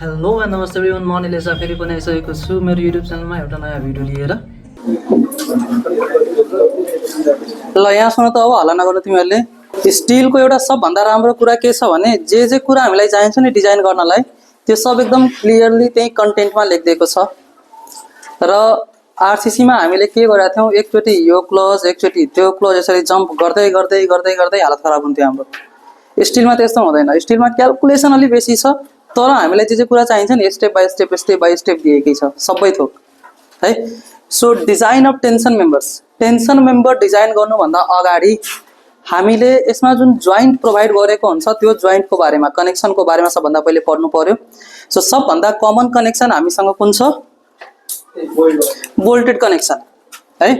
Hello and नमस्ते everyone, म अनिल लेसा फेरि पनि आइसकेको छु मेरो युट्युब च्यानलमा एउटा नयाँ भिडियो लिएर। ल यहाँ सुन त, अब हल्ला नगर्नु तिमीहरूले। स्टिलको एउटा सबभन्दा राम्रो कुरा के छ भने जे कुरा हामीलाई चाहिन्छ नि डिजाइन गर्नलाई त्यो सब एकदम क्लियरली त्यही कन्टेन्टमा लेखिदिएको छ। र आरसीसीमा हामीले के गरेका थियौँ, एकचोटि यो क्लोज एकचोटि त्यो क्लोज यसरी जम्प गर्दै गर्दै गर्दै गर्दै हालत खराब हुन्थ्यो हाम्रो। स्टिलमा त्यस्तो हुँदैन, स्टिलमा क्यालकुलेसन अलि बेसी छ, तर हामीलाई जे कुरा चाहिन्छ नि स्टेप बाई स्टेप दिएकै छ सबै थोक है। So design of tension member design गर्नुभन्दा अगाडि हामीले यसमा जुन जोइन्ट प्रोभाइड गरेको हुन्छ त्यो जोइन्टको बारेमा, कनेक्सनको बारेमा सबभन्दा पहिले पढ्नु पर्यो। सो सबभन्दा कमन कनेक्सन हामीसँग कुन छ? बोल्टेड कनेक्सन है।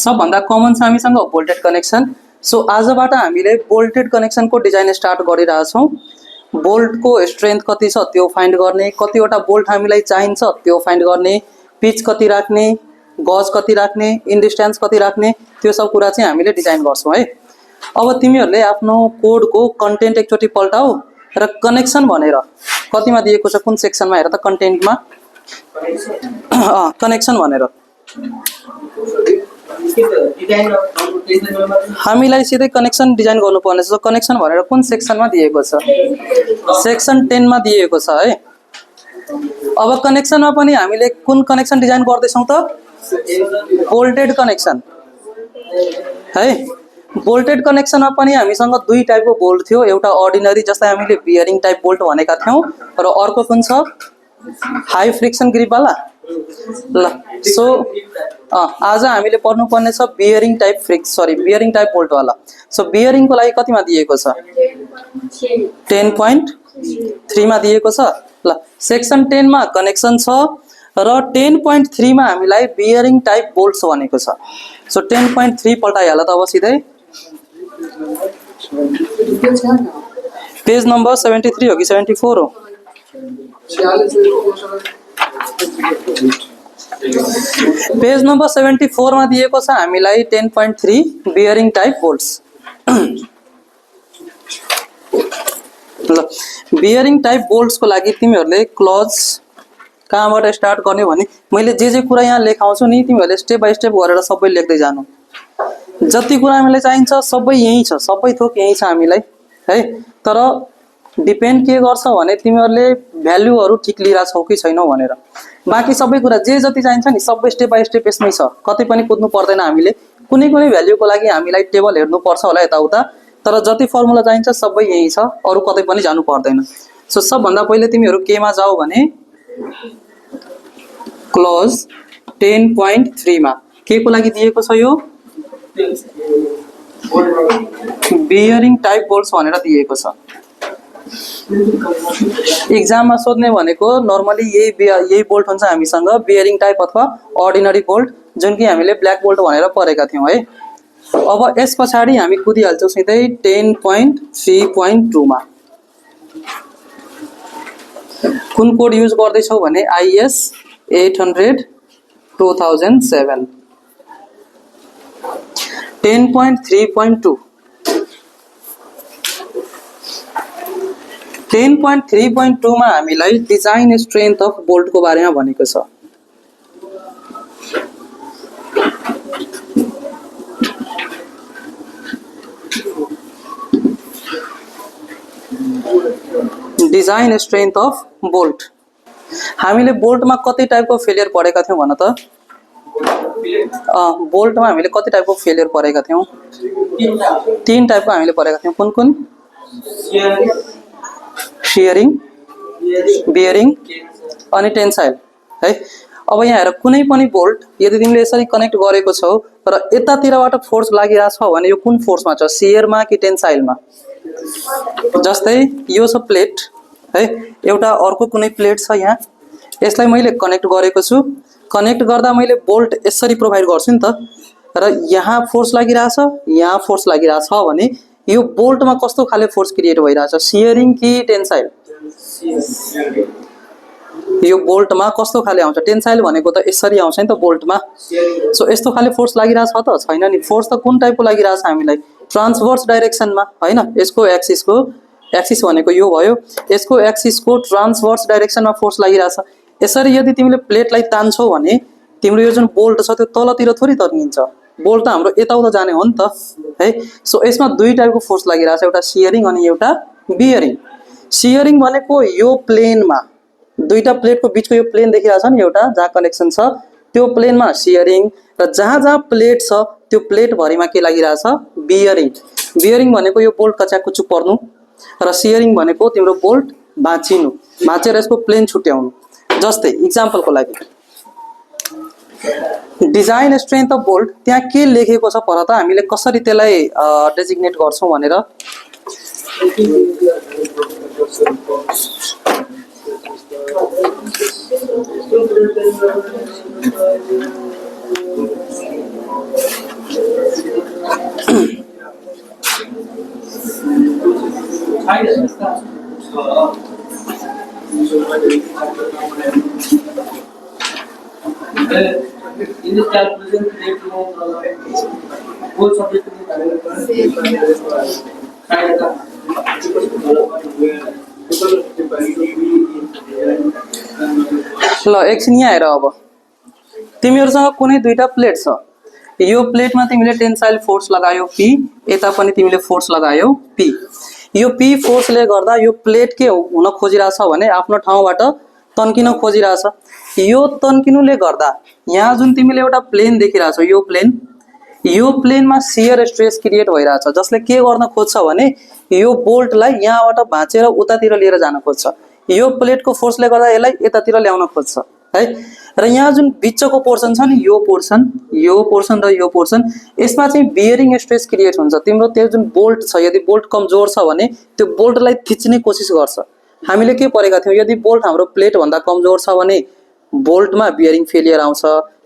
सबभन्दा कमन छ हामीसँग बोल्टेड कनेक्सन। सो आजबाट हामीले बोल्टेड कनेक्सनको डिजाइन स्टार्ट गरिरहेछौँ। बोल्टको स्ट्रेन्थ कति छ त्यो फाइन्ड गर्ने, कतिवटा बोल्ट हामीलाई चाहिन्छ त्यो फाइन्ड गर्ने, पिच कति राख्ने, गज कति राख्ने, इन डिस्टेन्स कति राख्ने, त्यो सब कुरा चाहिँ हामीले डिजाइन गर्छौँ है। अब तिमीहरूले आफ्नो कोडको कन्टेन्ट एकचोटि पल्टाऊ र कनेक्सन भनेर कतिमा दिएको छ, कुन सेक्सनमा हेर त, कन्टेन्टमा कनेक्सन भनेर हामीलाई सिधै कनेक्सन डिजाइन गर्नुपर्ने छ। कनेक्सन भनेर कुन सेक्सनमा दिएको छ? सेक्सन 10 मा दिएको छ है। अब कनेक्सनमा पनि हामीले कुन कनेक्सन डिजाइन गर्दैछौँ त? बोल्टेड कनेक्सन है। बोल्टेड कनेक्सनमा पनि हामीसँग दुई टाइपको बोल्ट थियो, एउटा अर्डिनरी जस्तै हामीले बियरिङ टाइप बोल्ट भनेका थियौँ, र अर्को कुन छ? हाई फ्रिक्सन ग्रिपवाला। ल सो आज हामीले पढ्नुपर्ने छ बियरिङ टाइप बोल्टवाला। सो बियरिङको लागि कतिमा दिएको छ? 10.3 मा दिएको छ। ल सेक्सन 10 मा कनेक्सन छ र 10.3 मा हामीलाई बियरिङ टाइप बोल्ट्स भनेको छ। सो 10.3 पल्टाइहाल त अब सिधै। पेज नम्बर 73 हो कि 74 हो? पेज नम्बर 74 मा दिएको छ हामीलाई 10.3 बियरिङ टाइप बोल्ट्स। ल बियरिङ टाइप बोल्ट्सको लागि तिमीहरूले क्लज कहाँबाट स्टार्ट गर्ने भने मैले जे कुरा यहाँ लेखाउँछु नि तिमीहरूले स्टेप बाई स्टेप गरेर सबै लेख्दै जानु। जति कुरा हामीलाई चाहिन्छ सबै यही छ, सबै थोक यही छ हामीलाई है। तर डिपेन्ड के गर्छ भने तिमीहरूले भ्यालुहरू ठिक लिइरहेछौ कि छैनौ भनेर। बाँकी सबै कुरा जे जति चाहिन्छ नि सबै स्टेप बाई स्टेप यसमै छ, कतै पनि कुद्नु पर्दैन हामीले। कुनै भ्यालुको लागि हामीलाई टेबल हेर्नुपर्छ होला यताउता, तर जति फर्मुला चाहिन्छ सबै यही छ, अरू कतै पनि जानु पर्दैन। सो सबभन्दा पहिले तिमीहरू केमा जाऊ भने क्लोज 10.3 मा के को लागि दिएको छ? यो बियरिङ टाइप बोल्ट्स भनेर दिएको छ। इक्जाममा सोध्ने भनेको नर्मली यही बोल्ट हुन्छ हामीसँग, बियरिङ टाइप अथवा अर्डिनरी बोल्ट, जुन कि हामीले ब्ल्याक बोल्ट भनेर पढेका थियौँ है। अब यस पछाडि हामी कुदिहाल्छौँ सिधै 10.3.2 मा। कुन कोड युज गर्दैछौँ भने IS 800 2007। 10.3.2 10.3.2 मा हामीलाई डिजाइन स्ट्रेन्थ अफ बोल्टको बारेमा भनेको छ। Design strength of bolt. हामीले बोल्टमा कति टाइपको फेलियर पढेका थियौँ भन त? बोल्टमा हामीले कति टाइपको फेलियर पढेका थियौँ? 3 टाइपको हामीले पढेका थियौँ। कुन कुन? सियरिङ, बियरिङ अनि टेन्साइल है। अब यहाँ हेर, कुनै पनि बोल्ट यदि तिमीले यसरी कनेक्ट गरेको छौ र यतातिरबाट फोर्स लागिरहेको छ भने यो कुन फोर्समा छ? सियरमा कि टेन्साइलमा? जस्तै यो छ प्लेट है, एउटा अर्को कुनै प्लेट छ यहाँ, यसलाई मैले कनेक्ट गरेको छु। कनेक्ट गर्दा मैले बोल्ट यसरी प्रोभाइड गर्छु नि त, र यहाँ फोर्स लागिरहेछ, यहाँ फोर्स लागिरहेछ भने यो बोल्टमा कस्तो खाले फोर्स क्रिएट भइरहेछ? सियरिङ कि टेन्साइल? यो बोल्टमा कस्तो खाले आउँछ? टेन्साइल भनेको त यसरी आउँछ नि त बोल्टमा। सो यस्तो खाले फोर्स लागिरहेछ त छैन नि? फोर्स त कुन टाइपको लागिरहेछ हामीलाई? ट्रान्सभर्स डाइरेक्सनमा हैन, यसको एक्सिस भनेको यो भयो, यसको एक्सिसको ट्रान्सभर्स डाइरेक्सनमा फोर्स लागिरहेछ। यसरी यदि तिमीले प्लेटलाई तान्छौ भने तिम्रो यो जुन बोल्ट छ त्यो तलतिर थोरै तर्किन्छ, बोल्ट त हाम्रो यताउता जाने हो नि त है। सो यसमा दुई टाइपको फोर्स लागिरहेछ, एउटा सियरिङ अनि एउटा बियरिङ। सियरिङ भनेको यो प्लेनमा, दुईटा प्लेटको बिचको यो प्लेन देखिरहेछ नि एउटा जहाँ कनेक्सन छ, त्यो प्लेनमा सियरिङ, र जहाँ जहाँ प्लेट छ त्यो प्लेट भरिमा के लागिरहेछ, बियरिङ। बियरिङ भनेको यो बोल्ट कच्याकुचु पर्नु, र सियरिङ भनेको तिम्रो बोल्ट भाँचिनु, भाँचेर यसको प्लेन छुट्याउनु। जस्तै इक्जाम्पलको लागि डिजाइन स्ट्रेन्थ अफ बोल्ट, त्यहाँ के लेखेको छ पर त, हामीले कसरी त्यसलाई डेजिग्नेट गर्छौं भनेर। In this calculation, they know both subject ल एकछिन यहाँ हेर, अब तिमीहरूसँग कुनै दुईटा प्लेट छ, यो प्लेटमा तिमीले टेन्साइल फोर्स लगायो पी, यता पनि तिमीले फोर्स लगायो पी। यो पी फोर्सले गर्दा यो प्लेट के हुन खोजिरहेछ भने आफ्नो ठाउँबाट तन्किन खोजिरहेछ। यो तन्किनुले गर्दा यहाँ जुन तिमीले एउटा प्लेन देखिरहेछौ, यो प्लेनमा शियर स्ट्रेस क्रिएट भइरहेछ, जसले के गर्न खोज्छ भने यो बोल्टलाई यहाँबाट भाँचेर उतातिर लिएर जान खोज्छ। यो प्लेटको फोर्सले गर्दा यसलाई यतातिर ल्याउन खोज्छ है। र यहाँ जुन बिचको पोर्सन छ नि, यो पोर्सन र यो पोर्सन, यसमा चाहिँ बियरिङ स्ट्रेस क्रिएट हुन्छ। तिम्रो त्यो जुन बोल्ट छ, यदि बोल्ट कमजोर छ भने त्यो बोल्टलाई थिच्ने कोसिस गर्छ। हामीले के पढेका थियौँ, यदि बोल्ट हाम्रो प्लेट भन्दा कमजोर छ भने बोल्टमा बियरिङ फेलियर आउँछ।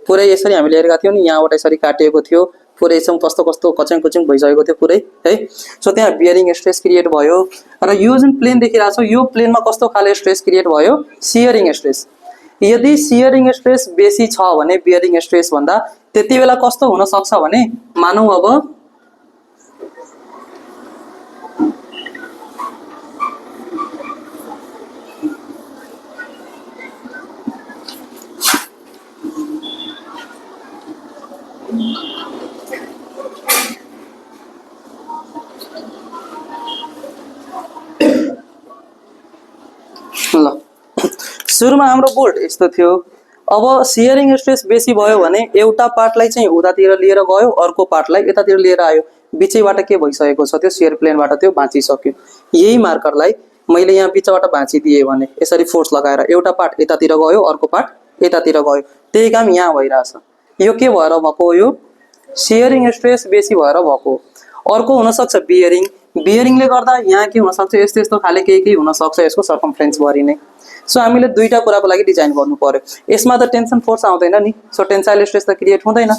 पुरै यसरी हामीले हेरेका थियौँ नि, यहाँबाट यसरी काटिएको थियो, पुरै यसमा कस्तो कस्तो कच्याङ कुच्याङ भइसकेको थियो पुरै है। सो त्यहाँ बियरिङ स्ट्रेस क्रिएट भयो। र यो जुन प्लेन देखिरहेको छ, यो प्लेनमा कस्तो खाले स्ट्रेस क्रिएट भयो, सियरिङ स्ट्रेस। यदि सियरिङ स्ट्रेस बेसी छ भने बियरिङ स्ट्रेस भन्दा, त्यति बेला कस्तो हुन सक्छ भने, मानौ अब ल सुरुमा हाम्रो बोल्ट यस्तो थियो। अब सियरिङ स्ट्रेस बेसी भयो भने एउटा पार्टलाई चाहिँ उतातिर लिएर गयो, अर्को पार्टलाई यतातिर लिएर आयो, बिचैबाट के भइसकेको छ, त्यो सियर प्लेनबाट त्यो भाँचिसक्यो। यही मार्करलाई मैले यहाँ बिचबाट भाँचिदिएँ भने यसरी फोर्स लगाएर एउटा पार्ट यतातिर गयो, अर्को पार्ट यतातिर गयो, त्यही काम यहाँ भइरहेछ। यो के भएर भएको, यो सियरिङ स्ट्रेस बेसी भएर भएको। अर्को हुनसक्छ बियरिङ, बियरिङले गर्दा यहाँ के हुनसक्छ, यस्तो यस्तो खाले केही हुनसक्छ यसको सर्कमफ्रेन्स भरि नै। सो हामीले दुईटा कुराको लागि डिजाइन गर्नु पर्यो। यसमा त टेन्सन फोर्स आउँदैन नि, सो टेन्साइल स्ट्रेस त क्रिएट हुँदैन।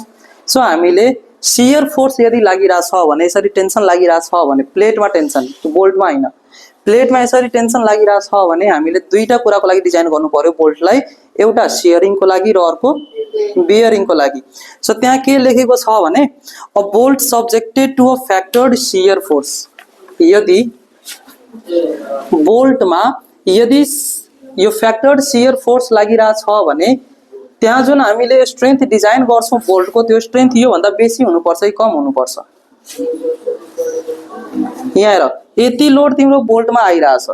सो हामीले शियर फोर्स यदि लागिरहेछ भने, यसरी टेन्सन लागिरहेछ भने, प्लेटमा टेन्सन, बोल्टमा होइन, प्लेटमा यसरी टेन्सन लागिरहेछ भने हामीले दुईटा कुराको लागि डिजाइन गर्नु पर्यो बोल्टलाई, एउटा सियरिङको लागि र अर्को बियरिङको लागि। सो त्यहाँ के लेखेको छ भने, a bolt subjected to a factored shear force, यदि बोल्टमा यदि यो फ्याक्टर्ड शियर फोर्स लागिरहेछ भने त्यहाँ जुन हामीले स्ट्रेन्थ डिजाइन गर्छौं बोल्टको, त्यो स्ट्रेन्थ यो भन्दा बेसी हुनुपर्छ कि कम हुनुपर्छ। यहाँ हेर, यति लोड तिम्रो बोल्टमा आइरहेछ,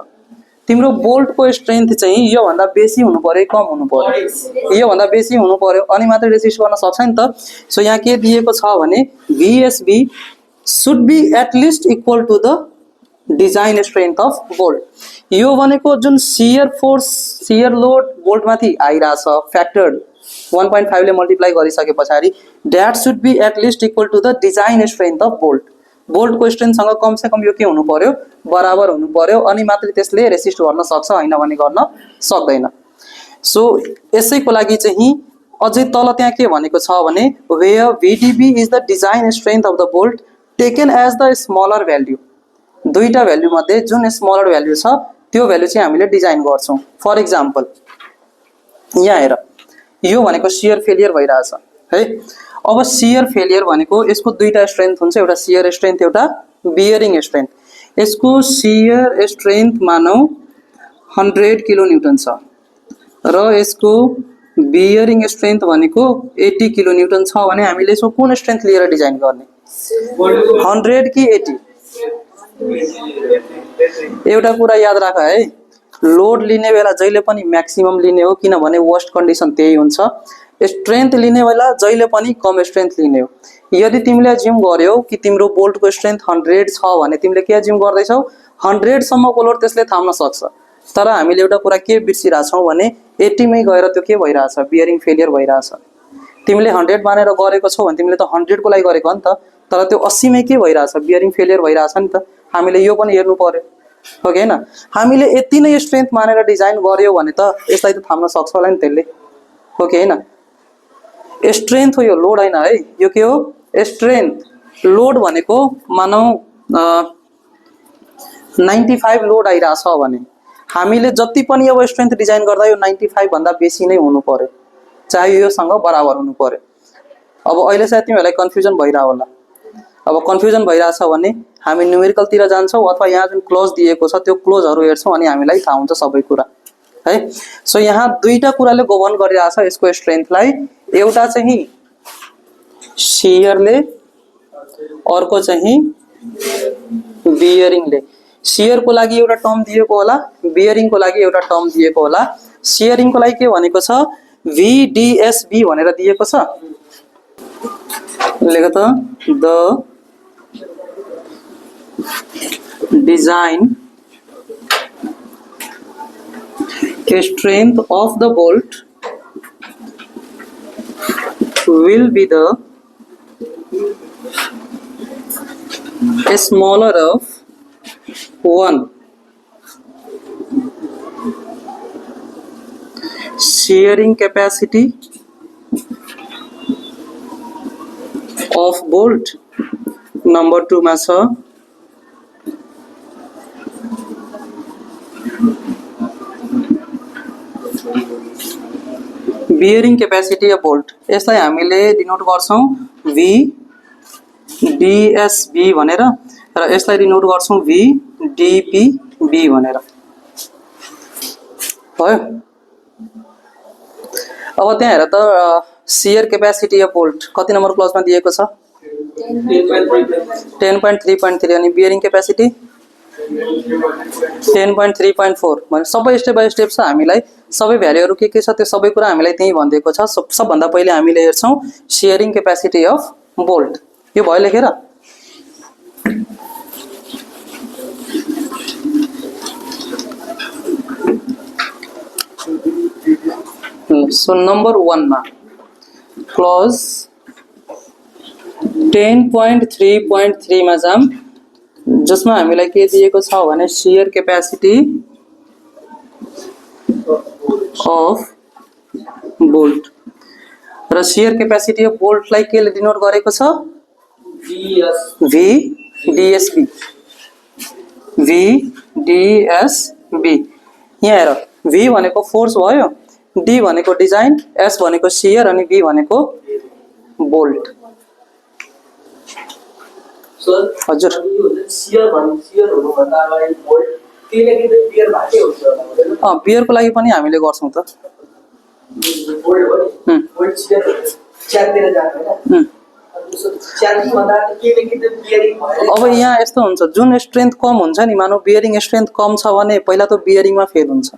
तिम्रो बोल्टको स्ट्रेन्थ चाहिँ यो भन्दा बेसी हुनु पर्यो, कम हुनु पर्यो, यो भन्दा बेसी हुनु पर्यो, अनि मात्र रेजिस्ट गर्न सक्छ नि त। सो यहाँ के दिएको छ भने, VSB should be at least equal to the design strength of bolt. यो भनेको जुन शियर फोर्स, शियर लोड बोल्टमाथि आइरहेछ फ्याक्टर्ड 1.5 ले मल्टिप्लाई गरिसके पछाडि, that should be at least equal to the design strength of bolt. बोल्टको स्ट्रेन्थसँग कम से कम यो के हुनु पर्यो, बराबर हुनु पर्यो, अनि मात्र त्यसले रेसिस्ट गर्न सक्छ, हैन भने गर्न सक्दैन। सो यसैको लागि चाहिँ अझै तल त्यहाँ के भनेको छ भने, where VDB is the design strength of the bolt taken as the smaller value. दुईटा भ्याल्यू मध्ये जुन स्मलर भ्याल्यू छ त्यो भ्याल्यू चाहिँ हामीले डिजाइन गर्छौं। फर एक्जाम्पल यहाँ हेर, यो भनेको शियर फेलियर भइरहेछ, है। अब शियर फेलियर भनेको यसको दुईटा स्ट्रेन्थ हुन्छ, एउटा शियर स्ट्रेन्थ एउटा बियरिङ स्ट्रेन्थ। यसको शियर स्ट्रेन्थ मानौ 100 किलो न्यूटन छ र यसको बियरिङ स्ट्रेन्थ भनेको 80 किलो न्यूटन छ भने हामीले यसको कुन स्ट्रेन्थ लिएर डिजाइन गर्ने? 100 कि 80? एउटा कुरा याद राख है, लोड लिने बेला जहिले पनि म्याक्सिमम लिने हो, किनभने वर्स्ट कन्डिसन त्यही हुन्छ। स्ट्रेन्थ लिने बेला जहिले पनि कम स्ट्रेन्थ लिने हो। यदि तिमीले जिम गर्यौ कि तिम्रो बोल्टको स्ट्रेन्थ 100 छ भने तिमीले के जिम गर्दैछौ? 100 सम्मको लोड त्यसले थाम्न सक्छ। तर हामीले एउटा कुरा के बिर्सिरहेछौँ भने 80 मै गएर त्यो के भइरहेछ? बियरिङ फेलियर भइरहेछ। तिमीले 100 मानेर गरेको छौ भने तिमीले त 100 को लागि गरेको हो नि त, तर त्यो 80 मै के भइरहेछ? बियरिङ फेलियर भइरहेछ नि त। हामीले यो पनि हेर्नु पर्यो, हो कि हैन? हामीले यति नै स्ट्रेन्थ मानेर डिजाइन गर्यो भने त यसलाई त थाम्न सक्छ होला नि त्यसले, हो कि हैन? स्ट्रेन्थ हो यो, लोड हैन है। यो के हो? स्ट्रेन्थ। लोड भनेको मानौ 95 लोड आइरहेछ भने हामीले जति पनि अब स्ट्रेन्थ डिजाइन गर्दा यो 95 भन्दा बेसी नै हुनु पर्यो, चाहे योसँग बराबर हुनु पर्यो। अब अहिले सायद तिमीहरूलाई कन्फ्युजन भइरह होला। अब कन्फ्युजन भइरहेछ भने हामी न्युमेरिकलतिर जान्छौँ अथवा यहाँ जुन क्लोज दिएको छ त्यो क्लोजहरू हेर्छौँ अनि हामीलाई थाहा हुन्छ सबै कुरा है। सो यहाँ दुईटा कुराले गभर्न गरिरहेछ यसको स्ट्रेन्थलाई, एउटा चाहिँ शियरले, अर्को चाहिँ बियरिङले। शियरको लागि एउटा टर्म दिएको होला, बियरिङको लागि एउटा टर्म दिएको होला। शियरिङको लागि के भनेको छ? VDSB भनेर दिएको छ। लेख त, the design strength of the bolt will be the smaller of 1 shearing capacity of bolt number 2 मा छ बियरिङ क्यापेसिटी अफ बोल्ट। यसलाई हामीले डिनोट गर्छौं VDSB भनेर र यसलाई डिनोट गर्छौं VDPB भनेर। भयो। अब त्यहाँ हेर त शियर क्यापेसिटी अफ बोल्ट कति नम्बर क्लासमा दिएको छ? 10.3.3 अनि बियरिङ क्यापेसिटी 10.3.4 भने सबै स्टेप बाइ स्टेप छ। हामीलाई सबै भ्यालुहरु के छ त्यो सबै कुरा हामीलाई त्यही भनिदिएको छ। सबभन्दा पहिले हामीले हेर्छौं शियरिङ क्यापेसिटी अफ बोल्ट। यो भयो लेखेर? सो नम्बर 1 मा क्लज 10.3.3 मा जाम, जसमा हामीलाई के दिएको छ भने शियर क्यापेसिटी अफ बोल्ट र शियर क्यापेसिटी अफ बोल्टलाई के ले डिनोट गरेको छ? VDSB। VDSB। यहाँ हेर, V भनेको फोर्स भयो, D भनेको डिजाइन, S भनेको शियर अनि B भनेको बोल्ट। हजुर, बियरको लागि पनि हामीले गर्छौं त। अब यहाँ यस्तो हुन्छ, जुन स्ट्रेन्थ कम हुन्छ नि, मानौ बियरिङ स्ट्रेन्थ कम छ भने पहिला त बियरिङमा फेल हुन्छ।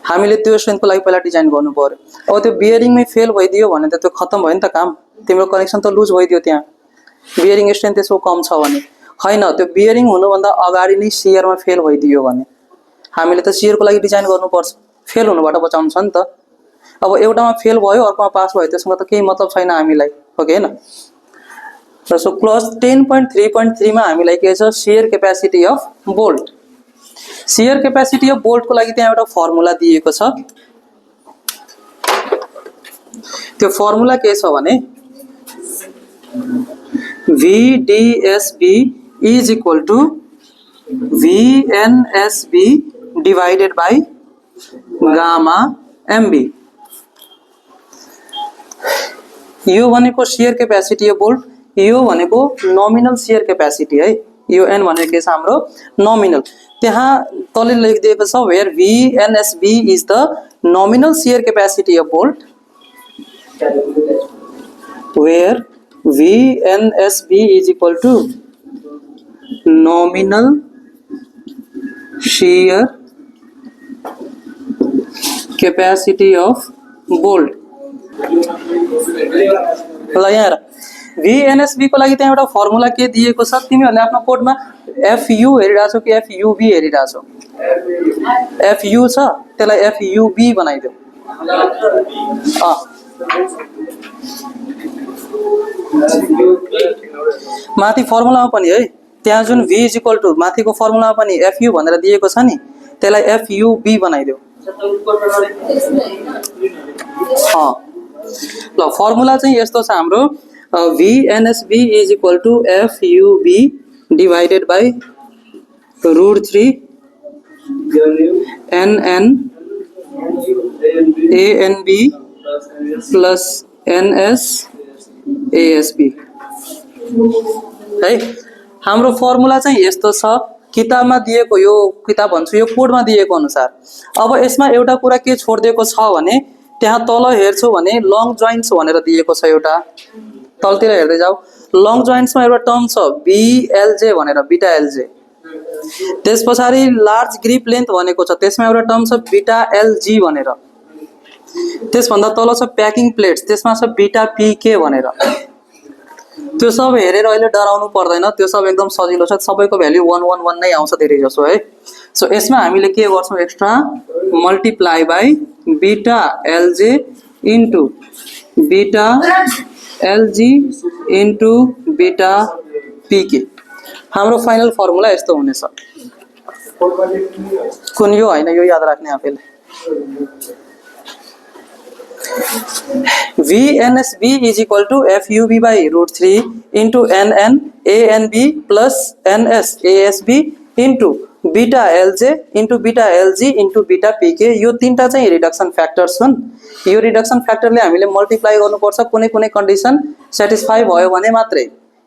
हामीले त्यो स्ट्रेन्थको लागि पहिला डिजाइन गर्नु पर्यो। अब त्यो बियरिङमै फेल भइदियो भने त त्यो खत्तम भयो नि त काम, तिम्रो कनेक्सन त लुज भइदियो त्यहाँ। बियरिङ स्ट्रेन्थ त्यसको कम छ भने हैन, त्यो बियरिङ हुनुभन्दा अगाडि नै शियरमा फेल भइदियो भने हामीले त शियरको लागि डिजाइन गर्नुपर्छ, फेल हुनबाट बचाउनु छ नि त। अब एउटामा फेल भयो अर्कोमा पास भयो त्यसमा त केही मतलब छैन हामीलाई, हो कि हैन? र सो क्लज 10.3.3 मा हामीलाई के छ? Shear capacity of bolt. Shear capacity of बोल्टको लागि त्यहाँ एउटा फर्मुला दिएको छ। त्यो फर्मुला के छ भने VDSB is equal to VNSB divided by gamma MB। यो भनेको शियर क्यापेसिटी हो बोल्ट, यो भनेको नोमिनल शियर क्यापेसिटी है। यो एन भनेको के छ हाम्रो नोमिनल। त्यहाँ तले लेखिदिएको छ where VNSB is the nominal shear capacity of bolt, where VNSB is equal to nominal shear capacity of bolt। ल यहाँ VNSB को लागि त्यहाँ एउटा फर्मुला के दिएको छ, तिमीहरूले आफ्नो कोडमा FU हेरिरहेछौ कि FUB हेरिरहेछौ? FU छ, त्यसलाई FUB बनाइदेऊ। माथि फर्मुलामा पनि है, त्यहाँ जुन V इज इक्वल टू माथिको फर्मुलामा पनि FU भनेर दिएको छ नि, त्यसलाई FUB बनाइदेऊ। ल फर्मुला चाहिँ यस्तो छ हाम्रो, VNSB is equal to FUB divided by √3 NN ANB plus NS ASB है। हाम्रो फर्मुला चाहिँ यस्तो छ, किताबमा दिएको, यो किताब भन्छु यो कोडमा दिएको अनुसार। अब यसमा एउटा कुरा के छोडिदिएको छ भने, त्यहाँ तल हेर्छौ भने लङ जोइन्ट्स भनेर दिएको छ एउटा, तलतिर हेर्दै जाऊ। लङ जोइन्ट्समा एउटा टर्म छ BLJ भनेर, बिटा LJ। त्यस पछाडि लार्ज ग्रिप लेन्थ भनेको छ, त्यसमा एउटा टर्म छ बिटा LG भनेर। त्यसभन्दा तल छ प्याकिङ प्लेट्स, त्यसमा छ बिटा PK भनेर। त्यो सब हेरेर अहिले डराउनु पर्दैन, त्यो सब एकदम सजिलो छ, सबैको भ्याल्यु 111 नै आउँछ धेरै जसो है। सो यसमा हामीले के गर्छौँ, एक्स्ट्रा मल्टिप्लाई बाई बिटा LJ इन्टु बिटा LG इन्टु बिटा PK। हाम्रो फाइनल फर्मुला यस्तो हुनेछ। कुन यो होइन, यो याद राख्ने आफैले। VNSB is equal to FUB by √3 into NN ANB plus NS ASB into beta LJ into beta LG into beta PK। यो तीनटा चाहिँ रिडक्सन फ्याक्टर्स हुन्। यो रिडक्सन फ्याक्टरले हामीले मल्टिप्लाई गर्नुपर्छ, कुनै कुनै कन्डिसन सेटिस्फाई भयो भने मात्रै।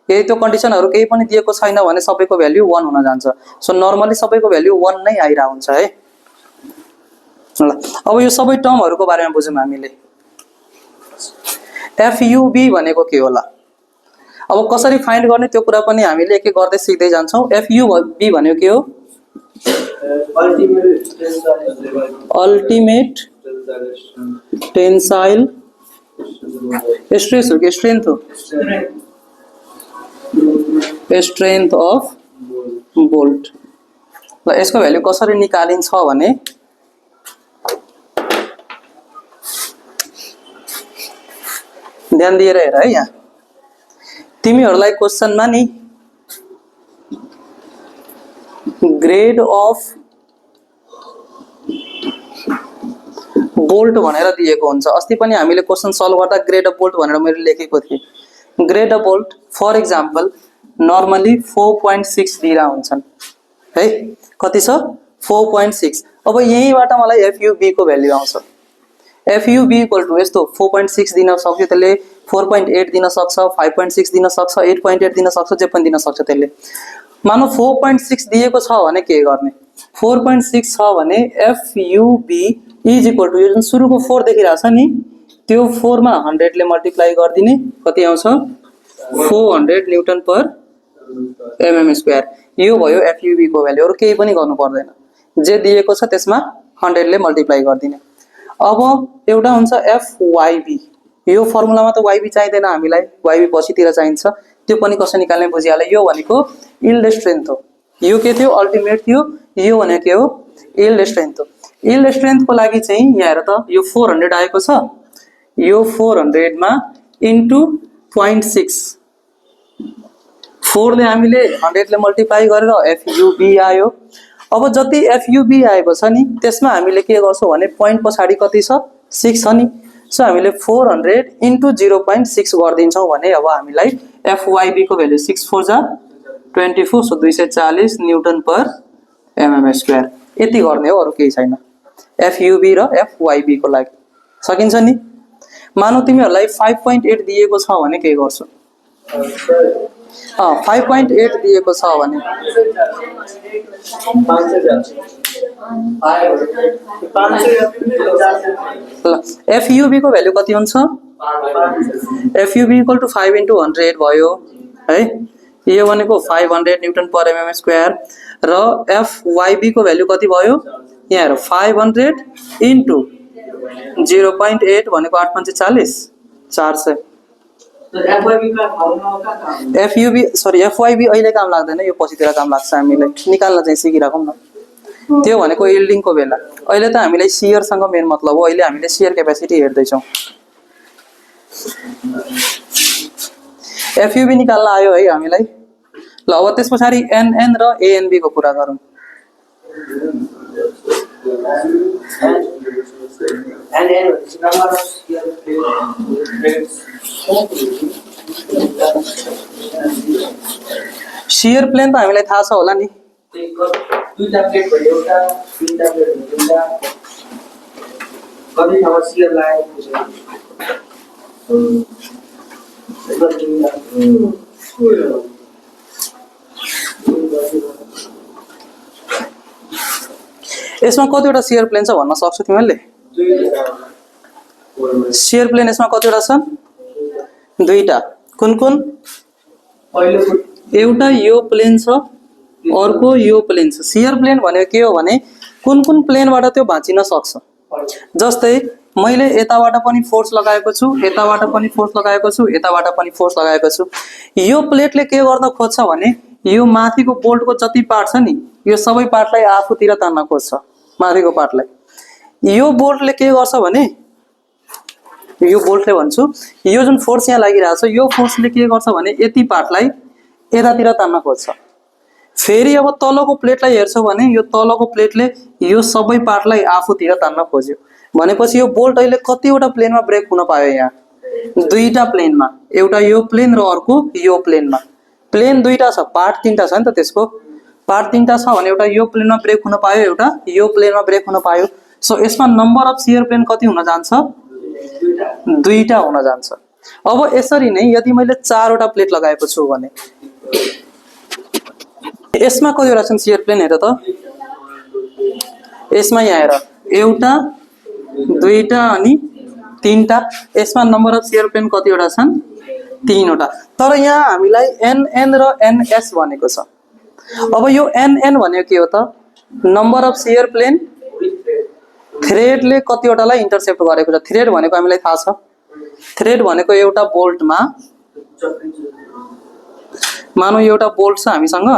यदि त्यो कन्डिसनहरू केही पनि दिएको छैन भने सबैको भ्याल्यु 1 हुन जान्छ। सो नर्मली सबैको भ्याल्यु 1 नै आइरा हुन्छ है। ल अब यो सबै टर्महरूको बारेमा बुझौँ हामीले। FUB भनेको के होला, अब कसरी फाइन्ड गर्ने त्यो कुरा पनि हामीले एक एक गर्दै सिक्दै जान्छौँ। FUB भनेको के हो? अल्टिमेट टेन्साइल स्ट्रेस हो कि स्ट्रेन्थ हो? Strength of bolt. ल यसको भ्याल्यु कसरी निकालिन्छ भने, ध्यान दिएर हेर है। यहाँ तिमीहरूलाई क्वेसनमा नि ग्रेड अफ बोल्ट भनेर दिएको हुन्छ। अस्ति पनि हामीले क्वेसन सल्भ गर्दा ग्रेड अफ बोल्ट भनेर मैले लेखेको थिएँ। Grade of bolt for example normally 4.6 दिइरा हुन्छन् है। कति छ? 4.6। अब यहीँबाट मलाई FUB को भ्याल्यु आउँछ। FUB इक्वल टू यस्तो 4.6 दिन सक्यो, त्यसले 4.8 दिन सक्छ, 5.6 दिन सक्छ, 8.8 दिन सक्छ, जे पनि दिन सक्छ त्यसले। मानौ 4.6 दिएको छ भने के गर्ने? 4.6 छ भने FUB इज इक्वल टू यो जुन सुरुको 4 देखिरहेछ नि, त्यो 4 मा 100 ले मल्टिप्लाई गरिदिने, कति आउँछ? 400 न्युटन पर mm स्क्वायर। यो भयो FUB को भ्याल्यु, अरु केही पनि गर्नु पर्दैन। जे दिएको छ त्यसमा 100 ले मल्टिप्लाई गरिदिने। अब एउटा हुन्छ FYB। यो फर्मुलामा त YB चाहिँदैन हामीलाई, YB पछितिर चाहिन्छ। त्यो पनि कसरी निकाल्ने बुझिहाल्यो। यो भनेको यील्ड स्ट्रेन्थ हो। यो के थियो? अल्टिमेट थियो। यो भनेको के हो? यील्ड स्ट्रेन्थ हो। यील्ड स्ट्रेन्थको लागि चाहिँ यहाँ हेर त, यो 400 आएको छ, यो 400 मा इन्टु 0.6, 4 ले हामीले 100 ले मल्टिप्लाई गरेर FUB आयो। अब जति FUB आएको छ नि, त्यसमा हामीले के गर्छौं भने पोइन्ट पछाडी कति छ? 6 छ नि। सो हामीले 400 इन्टु 0.6 गरिदिन्छौँ भने अब हामीलाई FYB को भ्यालु 6 4 जा 24, so 240 newton per mm square. यति गर्ने हो, अरु केही छैन। FUB र FYB को लागि सकिन्छ नि। मानौ तिमीहरूलाई 5.8 दिएको छ भने के गर्छौ? 5.8 दिएको छ भने ल FUB को भ्यालु कति हुन्छ? FUB इक्वल टु 5 × 100 भयो है। यो भनेको 500 न्युटन पर mm स्क्वायर र FYB को भ्यालु कति भयो? यहाँ हेर 500 × 0.8 भनेको 8 × 5 = 40 400। FYB अहिले काम लाग्दैन, यो पछितिर काम लाग्छ। हामीले निकाल्न चाहिँ सिकिराखौँ न। त्यो भनेको यिल्डिङको बेला। अहिले त हामीलाई शियरसँग मेन मतलब हो। अहिले हामीले शियर क्यापेसिटी हेर्दैछौँ। FUB निकाल्न आयो है हामीलाई। ल अब त्यस पछाडि NN र ANB को कुरा गरौँ। शियर प्लेन त हामीलाई थाहा छ होला नि। दुईटा प्लेट भयो, एउटा तीनटा प्लेट भयो, दुईटा कति ठाउँमा शियर लागेको छ। यसमा कतिवटा शियर प्लेन छ भन्न सक्छौ तिमीले? शियर प्लेन यसमा कतिवटा छन्? दुईटा। कुन कुन? एउटा यो प्लेन छ, अर्को यो प्लेन छ। शियर प्लेन भनेको के हो भने कुन कुन प्लेनबाट त्यो भाँचिन सक्छ। जस्तै मैले यताबाट पनि फोर्स लगाएको छु, यताबाट पनि फोर्स लगाएको छु, यताबाट पनि फोर्स लगाएको छु। यो प्लेटले के गर्न खोज्छ भने यो माथिको बोल्टको जति पार्ट छ नि, यो सबै पार्टलाई आफूतिर तान्न खोज्छ। माथिको पार्टलाई यो बोल्टले के गर्छ भने, यो बोल्टले भन्छु, यो जुन फोर्स यहाँ लागिरहेको छ, यो फोर्सले के गर्छ भने यति पार्टलाई यतातिर तान्न खोज्छ। फेरि अब तलको प्लेटलाई हेर्छौ भने यो तलको प्लेटले यो सबै पार्टलाई आफूतिर तान्न खोज्यो भनेपछि यो बोल्ट अहिले कतिवटा प्लेनमा ब्रेक हुन पायो? यहाँ दुईटा प्लेनमा, एउटा यो प्लेन र अर्को यो प्लेनमा। प्लेन दुईटा छ, पार्ट तीनटा छ नि त। त्यसको पार्ट तीनटा छ भने एउटा यो प्लेनमा ब्रेक हुन पायो, एउटा यो प्लेनमा ब्रेक हुन पायो। सो यसमा नम्बर अफ शियर प्लेन कति हुन जान्छ? दुईटा हुन जान्छ। अब यसरी नै यदि मैले 4वटा प्लेट लगाएको छु भने यसमा कतिवटा छन् शियर प्लेन? हेर त, यसमा यहाँ हेर, एउटा दुईटा अनि तीनटा। यसमा नम्बर अफ शियर प्लेन कतिवटा छन्? 3वटा। तर यहाँ हामीलाई NN र NS भनेको छ। अब यो NN भनेको के हो त? नम्बर अफ शियर प्लेन थ्रेडले कतिवटालाई इन्टरसेप्ट गरेको छ। थ्रेड भनेको हामीलाई थाहा छ। थ्रेड भनेको एउटा बोल्टमा, मानौ एउटा बोल्ट छ हामीसँग,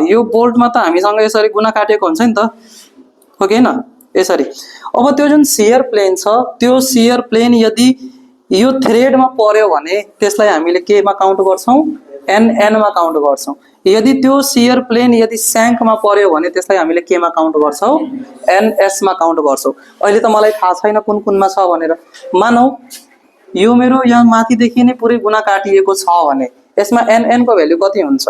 यो बोल्टमा त हामीसँग यसरी गुना काटेको हुन्छ नि त, हो कि हैन? यसरी। अब त्यो जुन शियर प्लेन छ, त्यो शियर प्लेन यदि यो थ्रेडमा पर्यो भने त्यसलाई हामीले केमा काउन्ट गर्छौं? NN मा काउन्ट गर्छौं। यदि त्यो शियर प्लेन यदि स्याङ्कमा पर्यो भने त्यसलाई हामीले केमा काउन्ट गर्छौं? NS मा काउन्ट गर्छौं। अहिले त मलाई थाहा छैन कुन कुनमा छ भनेर। मानौ यो मेरो यहाँ माथिदेखि नै पुरै गुना काटिएको छ भने यसमा NN को भ्यालु कति हुन्छ?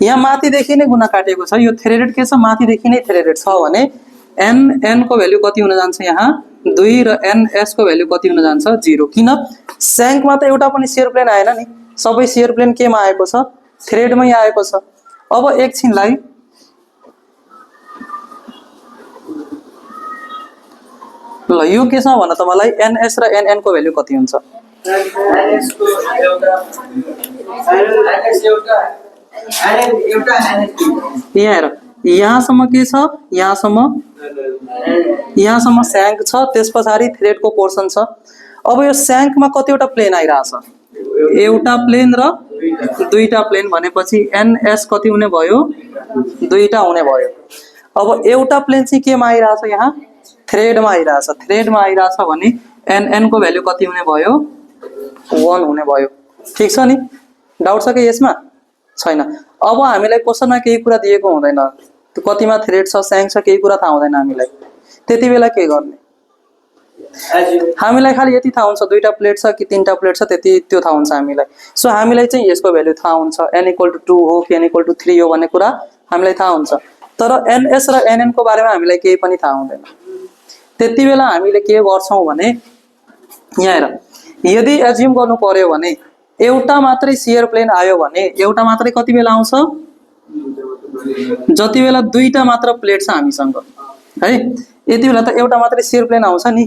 यहाँ माथिदेखि नै गुना काटिएको छ, यो थ्रेडेड के छ? माथिदेखि नै थ्रेडेड छ भने NN को भ्यालु कति हुन जान्छ? यहाँ 2 र NS को भ्यालु कति हुन जान्छ? 0। किन? स्याङ्कमा त एउटा पनि शियर प्लेन आएन नि, सबै शियर प्लेन केमा आएको छ? थ्रेडमै आएको छ। अब एकछिनलाई ल यो केसमा भन त मलाई NS र NN को भ्यालु कति हुन्छ? NS को यहाँ हेर, यहाँसम्म के छ? यहाँसम्म स्याङ्क छ, त्यस पछाडि थ्रेडको पोर्सन छ। अब यो स्याङ्कमा कतिवटा प्लेन आइरहेछ? एउटा प्लेन र दुईटा प्लेन भनेपछि NS कति हुने भयो? दुईटा हुने भयो। अब एउटा प्लेन चाहिँ केमा आइरहेछ? यहाँ थ्रेडमा आइरहेछ। थ्रेडमा आइरहेछ भने NN को भ्यालु कति हुने भयो? 1 हुने भयो। ठीक छ नि? डाउट छ कि यसमा? छैन। अब हामीलाई क्वेशनमा केही कुरा दिएको हुँदैन, कतिमा थ्रेड छ, स्याङ्क छ, केही कुरा थाहा हुँदैन हामीलाई। त्यति बेला के गर्ने? हामीलाई खाली यति थाहा हुन्छ दुईटा प्लेट छ कि तीनटा प्लेट छ, त्यति त्यो थाहा हुन्छ हामीलाई। सो हामीलाई चाहिँ यसको भ्यालु थाहा हुन्छ, n = 2 हो कि n = 3 हो भन्ने कुरा हामीलाई थाहा हुन्छ। तर NS र NN को बारेमा हामीलाई केही पनि थाहा हुँदैन। त्यति बेला हामीले के गर्छौं भने यहाँ हेर, यदि एज्युम गर्नु पर्यो भने एउटा मात्रै शियर प्लेन आयो भने एउटा मात्रै कति बेला आउँछ, जति बेला दुईटा मात्र प्लेट छ हामीसँग है, यति बेला त एउटा मात्रै शियर प्लेन आउँछ नि,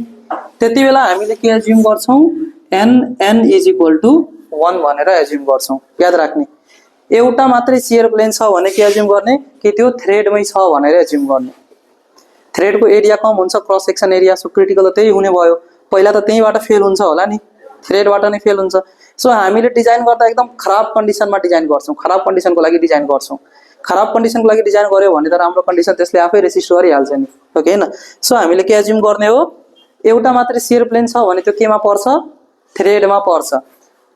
त्यति बेला हामीले के एज्युम गर्छौं, n इज इक्वल टु 1 भनेर एज्युम गर्छौं। याद राख्ने, एउटा मात्रै शियर प्लेन छ भने के एज्युम गर्ने कि त्यो थ्रेडमै छ भनेर एज्युम गर्ने। थ्रेडको एरिया कम हुन्छ, cross section area, so critical त त्यही हुने भयो। पहिला त त्यहीबाट फेल हुन्छ होला नि, थ्रेडबाट नै फेल हुन्छ। सो हामीले डिजाइन गर्दा एकदम खराब कन्डिसनमा डिजाइन गर्छौं, खराब कन्डिसनको लागि डिजाइन गर्छौं। खराब कन्डिसनको लागि डिजाइन गर्यो भने त राम्रो कन्डिसन त्यसले आफै रेसिस्ट गरिहाल्छ नि, ओके हैन। सो हामीले के एज्युम गर्ने हो, एउटा मात्रै शियर प्लेन छ भने त्यो केमा पर्छ, थ्रेडमा पर्छ।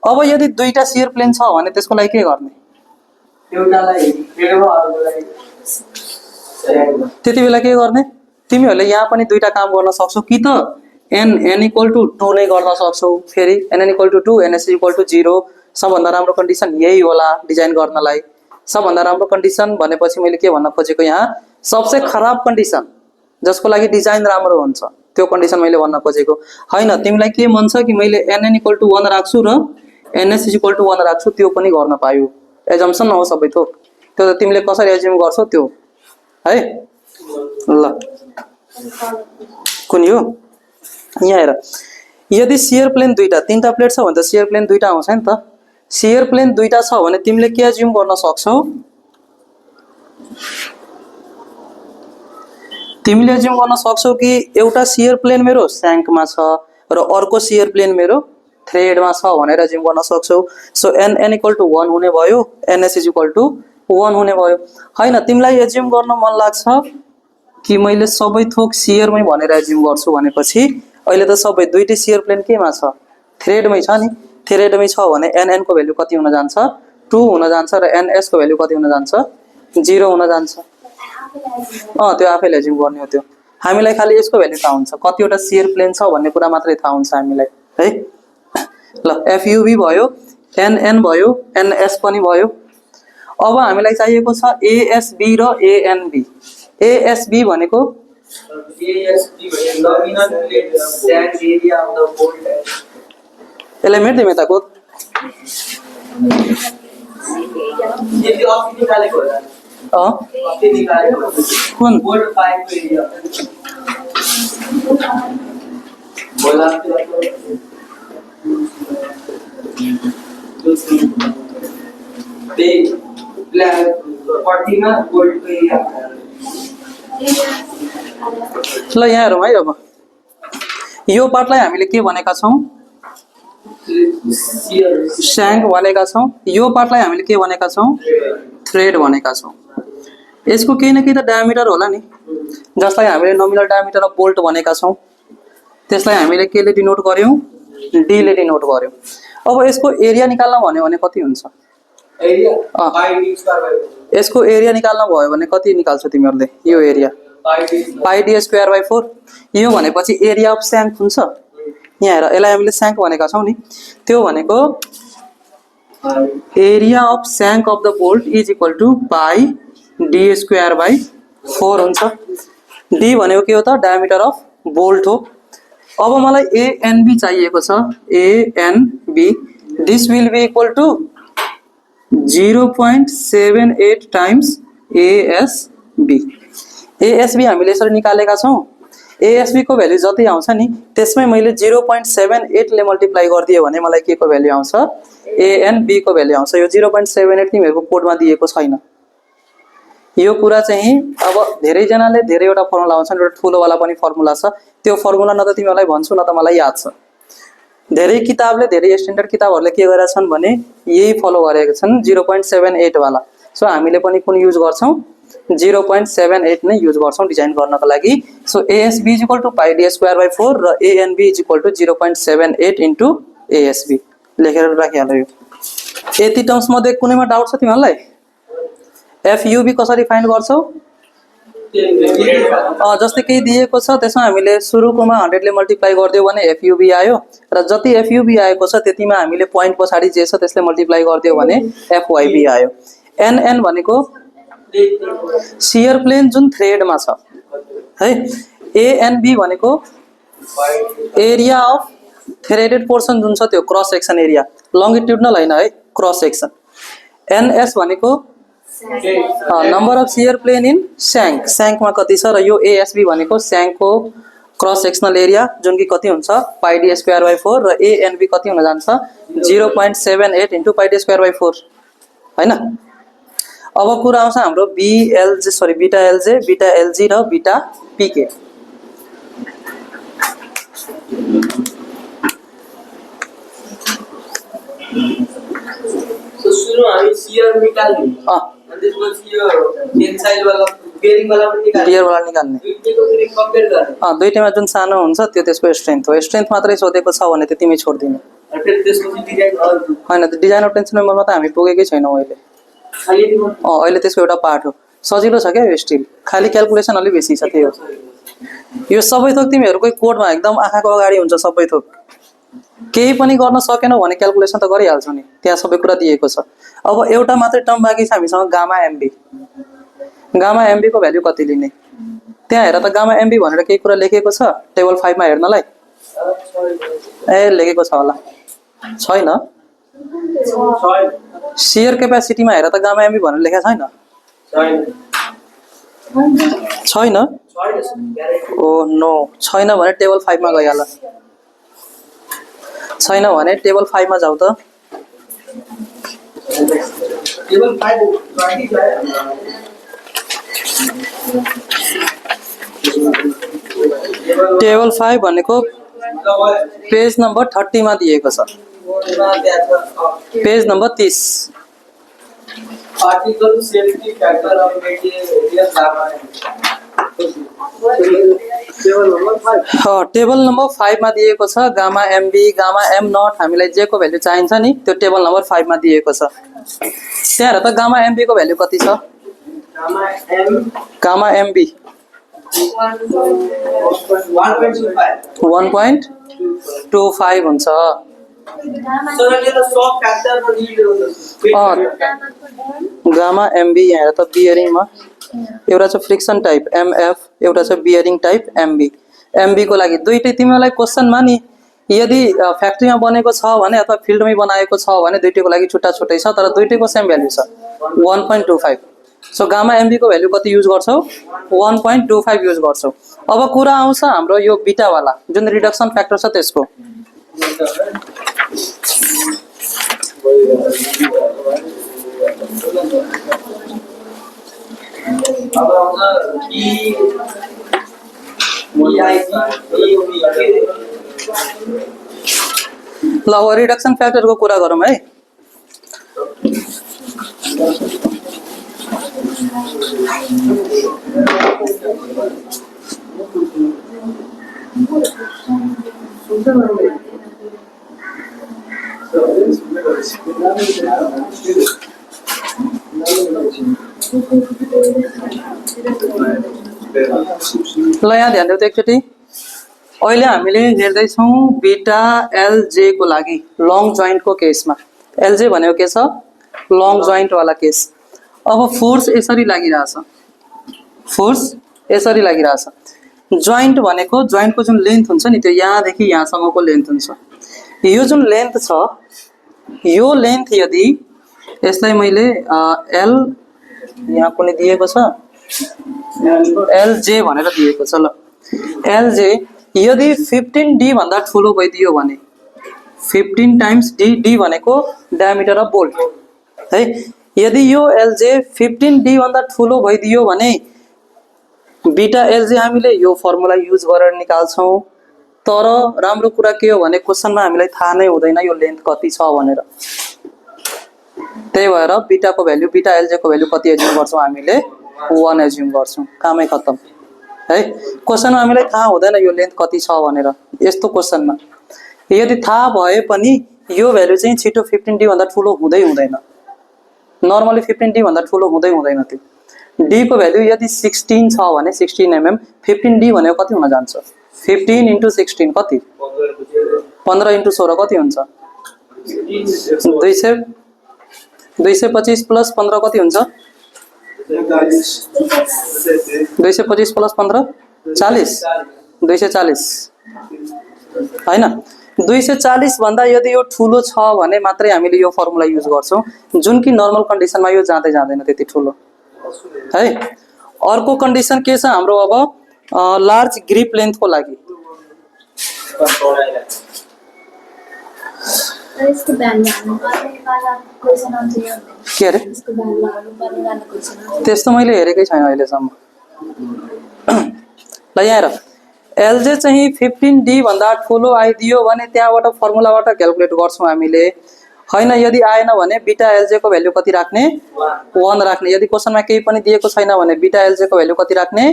अब यदि दुईटा शियर प्लेन छ भने त्यसको लागि के गर्ने, एउटालाई थ्रेडमा अर्कोलाई त्यति बेला के गर्ने, तिमीहरूले यहाँ पनि दुईटा काम गर्न सक्छौ कि त n इक्वल टु 2 नै गर्न सक्छौ, फेरि n equal to 2 ns equal to 0। सबभन्दा राम्रो कन्डिसन यही होला डिजाइन गर्नलाई। सबभन्दा राम्रो कन्डिसन भनेपछि मैले के भन्न खोजेको, यहाँ सबसे खराब कन्डिसन जसको लागि डिजाइन राम्रो हुन्छ त्यो कन्डिसन मैले भन्न खोजेको हैन। तिमीलाई के मन छ कि मैले n इक्वल टु 1 राख्छु र ns इक्वल टु 1 राख्छु, त्यो पनि गर्न पायो। एजम्पसन हो सबै थोक, त्यो त तिमीले कसरी एज्युम गर्छौ त्यो है। ल कुन यो यहाँ हेर, यदि शियर प्लेन दुईटा, तीनटा प्लेट छ भने त शियर प्लेन दुईटा आउँछ नि त। शियर प्लेन दुईटा छ भने तिमीले के एज्युम गर्न सक्छौ, तिमीले एज्युम गर्न सक्छौ कि एउटा शियर प्लेन मेरो स्याङ्कमा छ र अर्को शियर प्लेन मेरो थ्रेडमा छ भनेर एज्युम गर्न सक्छौ। सो n इक्वल टु 1 हुने भयो, ns इज इक्वल टु 1 हुने भयो हैन। तिमीलाई एज्युम गर्न मन लाग्छ कि मैले सबै थोक शियरमै भनेर एज्युम गर्छु भनेपछि अहिले त सबै दुईटै शियर प्लेन केमा छ, थ्रेडमै छ नि। थ्रेडमै छ भने n को भ्यालु कति हुन जान्छ, 2 हुन जान्छ र ns को भ्यालु कति हुन जान्छ, 0 हुन जान्छ। त्यो आफैले एज्युम गर्ने हो। त्यो हामीलाई खाली यसको भ्यालु थाहा हुन्छ, कतिवटा शियर प्लेन छ भन्ने कुरा मात्रै थाहा हुन्छ हामीलाई है। ल FUV भयो, NN भयो, NS पनि भयो। अब हामीलाई चाहिएको छ ASB र ANB। ASB भनेको ASB भने nominal plate stand area of the bolt. यसलाई मेट्दै मेटाको यदि अफ निकालेको होला, अफ निकालेको कुन बोल्ट पाइपको एरिया बोला दे प्लान पार्टीमा बोल्टको एरिया। ल यहाँ हेरौँ है। अब यो पार्टलाई हामीले के भनेका छौँ, स्याङ्क भनेका छौँ। यो पार्टलाई हामीले के भनेका छौँ, थ्रेड भनेका छौँ। यसको केही न केही त डायमिटर होला नि, जसलाई हामीले नोमिनल डायमिटर अफ बोल्ट भनेका छौँ। त्यसलाई हामीले केले डिनोट गर्यौँ, डी ले डिनोट गर्यौँ। अब यसको एरिया निकाल्न भन्यो भने कति हुन्छ, एरिया बाइ डी स्क्वायर। यसको एरिया निकाल्न भयो भने कति निकाल्छौ तिमीहरूले, यो area pi D square by 4। यो भनेपछि एरिया अफ स्याङ्क हुन्छ। यहाँ हेर, यसलाई हामीले स्याङ्क भनेका छौँ नि, त्यो भनेको area of shank of the bolt is equal to pi D square by 4 हुन्छ। डी भनेको के हो त, डायमिटर अफ बोल्ट हो। अब मलाई ANB चाहिएको छ, ANB this will be equal to 0.78 times ASB। ASB हामीले यसरी निकालेका छौँ। ASB को भ्यालु जति आउँछ नि त्यसमै मैले 0.78 ले मल्टिप्लाई गरिदिए भने मलाई के को भ्यालु आउँछ, ANB को भ्यालु आउँछ। यो 0.78 तिमीहरूको कोडमा दिएको छैन। यो कुरा चाहिँ अब धेरैजनाले धेरैवटा फर्मुला आउँछन्, एउटा ठुलोवाला पनि फर्मुला छ। त्यो फर्मुला न त तिमीहरूलाई भन्छु न त मलाई याद छ। धेरै किताबले, धेरै स्ट्यान्डर्ड किताबहरूले के गरेका छन् भने यही फलो गरेका छन्, 0.78 वाला। सो हामीले पनि कुन युज गर्छौँ, 0.78 नै युज गर्छौँ डिजाइन गर्नको लागि। So ASB is equal to pi D square by 4 र ANB is equal to 0.78 into ASB लेखेर राखिहाल्यो। यो यति टर्म्स मध्ये कुनैमा डाउट छ तिमीहरूलाई? FUB कसरी फाइन्ड गर्छौ? जस्तै केही दिएको छ त्यसमा हामीले सुरुकोमा 100 ले मल्टिप्लाई गरिदियो भने FUB आयो र जति FUB आएको छ त्यतिमा हामीले पोइन्ट पछाडि जे छ त्यसले मल्टिप्लाई गरिदियो भने FYB आयो। NN भनेको शियर प्लेन जुन थ्रेडमा छ है, एएनबी भनेको एरिया अफ थ्रेडेड पोर्सन जुन छ त्यो क्रस सेक्सन एरिया, लङ्गिट्युडनल होइन है, क्रस सेक्सन। एनएस भनेको number of shear plane in shank, स्याङ्कमा कति छ, र यो एएसबी भनेको स्याङ्कको क्रस सेक्सनल एरिया जुन कि कति हुन्छ पाइडी स्क्वायर बाई 4, र एएनबी कति हुन जान्छ 0.78 इन्टु पाइडी स्क्वायर बाई 4 होइन। अब कुरा आउँछ हाम्रो बिटा एलजे, बिटा एलजी र बिटा पिके। तो सुनो हामी सियर निकाल्ने अनि त्यसपछि यो टेन्साइल वाला बेरिङ वाला पनि निकाल्ने, टियर वाला निकाल्ने, दुईटैको फेरि कम्पेयर गर्ने। दुईटैमा जुन सानो हुन्छ त्यो त्यसको स्ट्रेन्थ हो। स्ट्रेन्थ मात्रै सोधेको छ भने त तिमी छोड्दिनु अनि फेरि त्यसपछि डिजाइन गर्नु होइन। त्यो डिजाइन अफ टेन्सन मेमोरीमा त हामी पुगेकै छैनौँ अहिले। खाली दिनु अहिले त्यसको एउटा पार्ट हो, सजिलो छ क्या यो स्टिल, खालि क्यालकुलेसन अलि बेसी छ त्यो। यो सबै थोक तिमीहरूकै कोडमा एकदम आँखाको अगाडि हुन्छ सबै थोक। केही पनि गर्न सकेनौ भने क्यालकुलेसन त गरिहाल्छौ नि, त्यहाँ सबै कुरा दिएको छ। अब एउटा मात्रै टर्म बाँकी छ हामीसँग, गामा एमबी। गामा एमबी को भ्याल्यु कति लिने, त्यहाँ हेर त गामा एमबी भनेर केही कुरा लेखेको छ टेबल 5 मा हेर्नलाई। ए लेखेको छ होला, छैन? सियर क्यापेसिटीमा हेर त गामा एमबी भनेर लेखेको छैन? ओ नो, छैन भने टेबल 5 मा गइहाल। छैन भने टेबल 5 मा जाऊ त। टेबल 5 टेबल 5 भनेको पेज नम्बर 30 मा दिएको छ, page number 30। Article safety factor of material gamma table number 5 मा दिएको छ gamma MB, gamma M nought, हामीलाई जे को भ्यालु चाहिन्छ नि त्यो टेबल नम्बर 5 मा दिएको छ। त्यहाँ हेर त गामा एमबी को भ्यालु कति छ, गामा एमबी 1.25 हुन्छ। गामा एमबी यहाँ हेर त बियरिङमा एउटा छ फ्रिक्सन टाइप एमएफ, एउटा छ बियरिङ टाइप एमबी। एमबी को लागि दुईटै तिमीलाई क्वेशनमा नि यदि फ्याक्ट्रीमा बनेको छ भने अथवा फिल्डमै बनाएको छ भने दुईटैको लागि छुट्टा छुट्टै छ, तर दुईटैको सेम भ्यालु छ 1.25। सो गामा एमबी को भ्यालु कति युज गर्छौ, 1.25 युज गर्छौ। अब कुरा आउँछ हाम्रो यो बिटा वाला जुन रिडक्सन फ्याक्टर छ त्यसको। अब आउँछ ल अब रिडक्सन फ्याक्टर को कुरा गरौँ है। ल यहाँ ध्यान देऊ त एकचोटि। अहिले हामीले हेर्दैछौँ बिटा एलजे को लागि लङ जोइन्ट को केसमा। एलजे भनेको के छ, लङ जोइन्ट वाला केस। अब फोर्स यसरी लागिरहेछ, फोर्स यसरी लागिरहेछ। जोइन्ट भनेको जोइन्ट को जुन लेन्थ हुन्छ नि त्यो यहाँदेखि यहाँसम्मको लेन्थ हुन्छ। यो जुन लेन्थ छ यो लेन्थ यदि यसलाई मैले एल यहाँ कुनै दिएको छ एलजे भनेर दिएको छ। ल एलजे यदि 15D भन्दा ठुलो भइदियो भने 15 टाइम्स डी, डी भनेको डायमिटर अफ बोल्ट है। यदि यो एलजे 15D भन्दा ठुलो भइदियो भने बिटा एलजे हामीले यो फर्मुला युज गरेर निकाल्छौँ। तर राम्रो कुरा के हो भने क्वेशनमा हामीलाई थाहा नै हुँदैन यो लेन्थ कति छ भनेर। त्यही भएर बिटा को भ्यालु, बिटा एलजे को भ्यालु कति एज्युम गर्छौँ हामीले, 1 एज्युम गर्छौँ, कामै खत्तम है। क्वेशनमा हामीलाई थाहा हुँदैन यो लेन्थ कति छ भनेर। यस्तो क्वेशनमा यदि थाहा भए पनि यो भ्यालु चाहिँ छिटो 15D भन्दा ठुलो हुँदै हुँदैन, नर्मली 15D भन्दा ठुलो हुँदै हुँदैन। त्यो डी को भ्यालु यदि 16 छ भने 16 mm, 15D भनेको कति हुन जान्छ, 15 × 16 कति, 15 × 16 कति हुन्छ, 225 प्लस 15 कति हुन्छ, 225 प्लस 15 40 240 हैन 240 भन्दा यदि यो ठुलो छ भने मात्रै हामीले यो फर्मुला युज गर्छौं जुन कि नर्मल कन्डिसनमा यो जाँदै जाँदैन त्यति ठुलो है। अर्को कन्डिसन के छ हाम्रो अब लार्ज ग्रिप लेन्थको लागि इसको ब्यान्ड हाल्नुपर्ने क्वेसन आउँथ्यो के अरे इसको ब्यान्ड हाल्नुपर्ने क्वेसन त्यस्तो मैले हेरेकै छैन अहिलेसम्म। ल यहाँ हेर एलजे चाहिँ 15D भन्दा ठुलो आइदियो भने त्यहाँबाट फर्मुलाबाट क्याल्कुलेट गर्छौं हामीले हैन। यदि आएन भने बीटा एलजे को भ्यालु कति राख्ने 1 राख्ने। यदि क्वेशनमा केही पनि दिएको छैन भने बीटा एलजे को भ्यालु कति राख्ने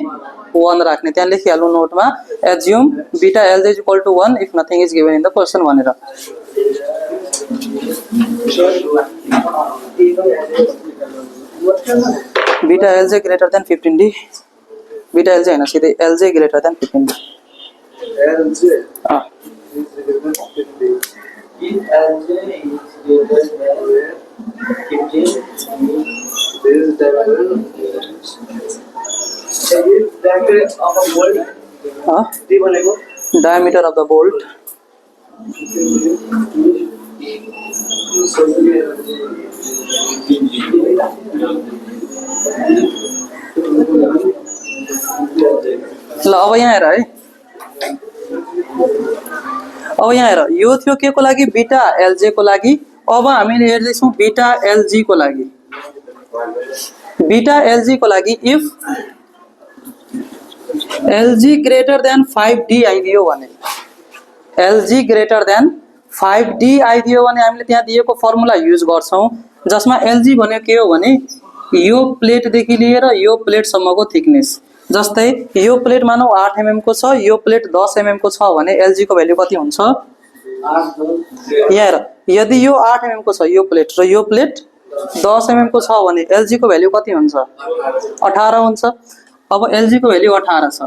1 राख्ने। त्यहाँ लेखिहाल्नु नोटमा assume beta LJ is equal to 1 if nothing is given in the question भनेर। Beta LJ greater than 15D beta LJ हैन सिधै LJ greater than 15D LJ if LJ is greater than 15, there is diameter of a bolt. diameter of the bolt ल अब यहाँ हेर है अब यहाँ हेर यो थियो के को लागि बीटा एलजे को लागि। अब हामीले हेर्दै छौं बीटा एलजी को लागि। बीटा एलजी को लागि if LG greater than 5D आइदियो भने एलजी ग्रेटर देन 5D आइदियो भने हामीले त्यहाँ दिएको फर्मुला युज गर्छौं जसमा एलजी भनेको के हो भने यो प्लेट देखि लिएर यो प्लेट सम्मको थिकनेस। जस्तै यो प्लेट मानौ 8 mm को छ यो प्लेट 10 mm को छ भने एलजी को भ्यालु कति हुन्छ 8। यहाँ यदि यो 8 mm को छ यो प्लेट र यो प्लेट 10 mm को छ भने एलजी को भ्यालु कति हुन्छ 18 हुन्छ। अब एलजी को भ्यालु 18 छ।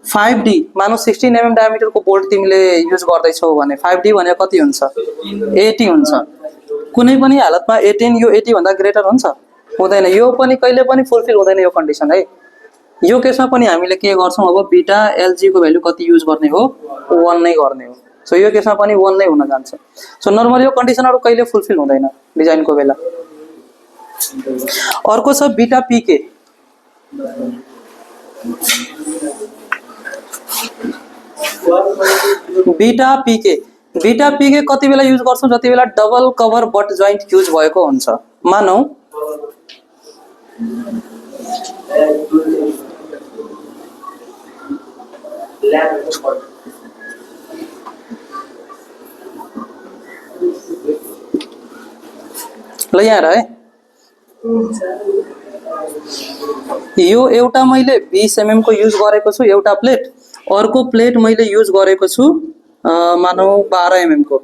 5D मानौ 16 mm डायमिटर को बोल्ट तिमीले युज गर्दै छौ भने 5D भनेको कति हुन्छ 80 हुन्छ। कुनै पनि हालतमा 18 यो 80 भन्दा ग्रेटर हुन्छ हुँदैन। यो पनि कहिले पनि फुलफिल हुँदैन यो कन्डिसन है। यो केसमा पनि हामीले के गर्छौं अब बीटा एलजी को भ्यालु कति युज गर्ने हो 1 नै गर्ने हो। सो यो केसमा पनि 1 नै हुन जान्छ। सो नर्मली यो कन्डिसनहरु कहिले फुलफिल हुँदैन डिजाइनको बेला। अर्को छ बीटा पीके। बीटा पीके बीटा पीके कति बेला युज गर्छौं जति बेला double cover but joint use भएको हुन्छ। मानौ ल यहाँ हेर है यो एउटा मैले 20 mm को युज गरेको छु एउटा प्लेट। अर्को प्लेट मैले युज गरेको छु मानौ 12 mm को।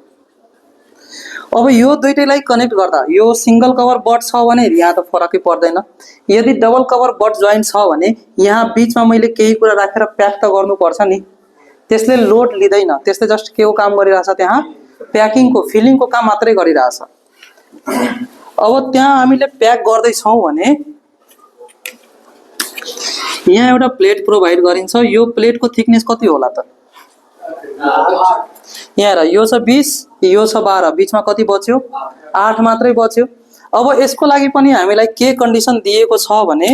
अब यो दुईटैलाई कनेक्ट गर्दा यो सिंगल कभर बट छ भने यहाँ त फरकै पर्दैन। यदि डबल कभर बट जोइन्ट छ भने यहाँ बीचमा मैले केही कुरा राखेर प्याक त गर्नुपर्छ नि। त्यसले लोड लिदैन त्यसले जस्ट के को काम गरिरहेछ त्यहाँ प्याकिङ को फिलिङ को काम मात्रै गरिरहेछ। अब त्यहाँ हामीले प्याक गर्दै छौं भने यहाँ एउटा प्लेट प्रोवाइड गरिन्छ। यो प्लेट को थिकनेस कति होला त यहाँ हेर यो छ 20 यो छ 12 बीचमा कति बच्यो 8 मात्रै बच्यो। अब यसको लागि पनि हामीलाई के कन्डिसन दिएको छ भने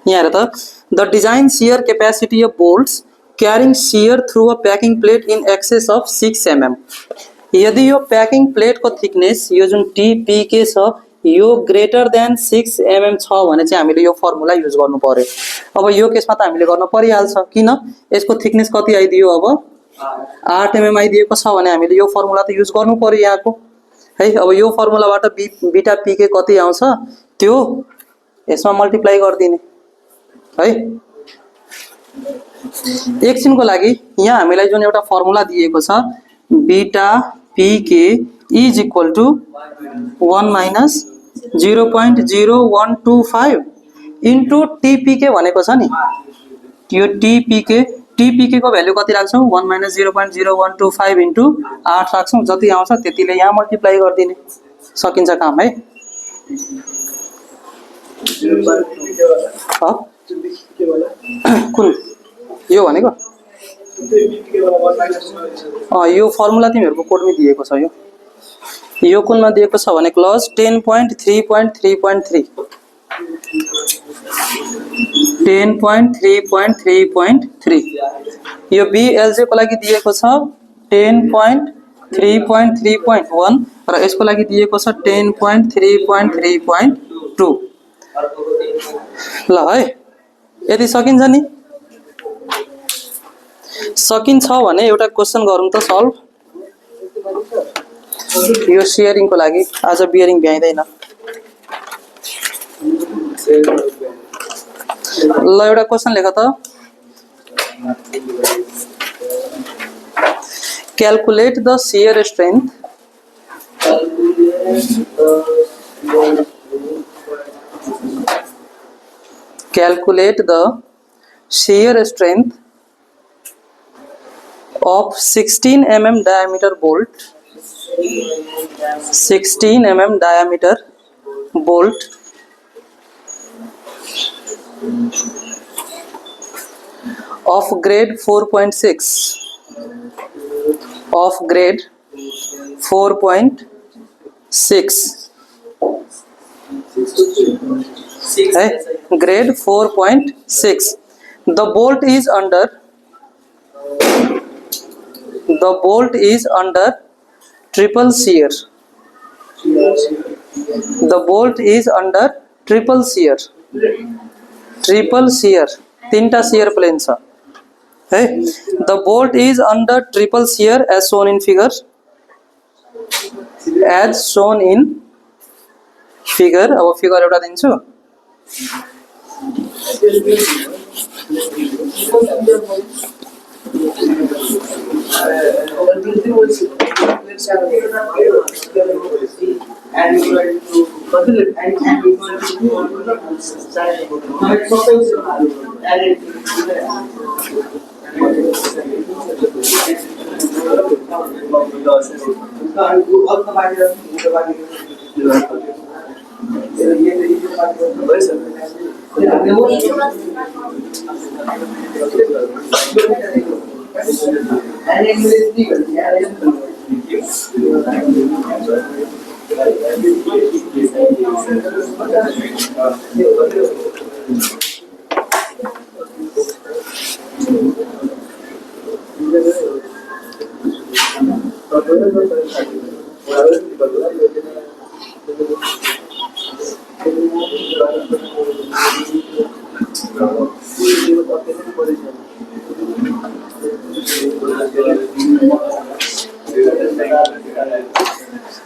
यहाँ हेर त the design shear capacity of bolts carrying shear through a packing plate in excess of 6 mm। यदि यो प्याकिङ प्लेट को थिकनेस यो जुन टीपीके छ यो ग्रेटर देन 6 mm छ भने चाहिँ हामीले यो फर्मुला युज गर्नु पर्यो। अब यो केसमा त हामीले गर्न परिहाल्छ किन यसको थिकनेस कति आइदियो अब 8 mm आइदिएको छ भने हामीले यो फर्मुला त युज गर्नु पर्यो यहाँको है। अब यो फर्मुलाबाट बीटा पीके कति आउँछ त्यो यसमा मल्टिप्लाई गर्दिने है। एकछिनको लागि यहाँ हामीलाई जुन एउटा फर्मुला दिएको छ beta PK is equal to 1 minus 0.0125 into TPK भनेको छ नि। यो टीपीके को भ्यालु कति राख्छौं 1 माइनस 0.0125 इन्टु 8 राख्छौं। जति आउँछ त्यतिले यहाँ मल्टिप्लाई गर्दिने सकिन्छ काम है। कुन यो भनेको यो फर्मुला तिमीहरूको कोडमै दिएको छ। यो कुनमा दिएको छ भने क्लज 10.3.3.3 10.3.3.3 यो BLJ को लागि दिएको छ 10.3.3.1 र यसको लागि दिएको छ 10.3.3.2। ल है, यदि सकिन्छ नि, सकिन्छ भने एउटा क्वेशन गरौँ त सल्भ। यो शेयरिङको लागि आज बियरिङ भ्याइदैन। ल एउटा क्वेशन लेख त। Calculate the shear strength of 16 mm diameter bolt of grade 4.6 hey, grade 4.6 the bolt is under triple shear. तीनटा shear plane छ है। the bolt is under triple shear as shown in figure अब figure एउटा दिन्छु।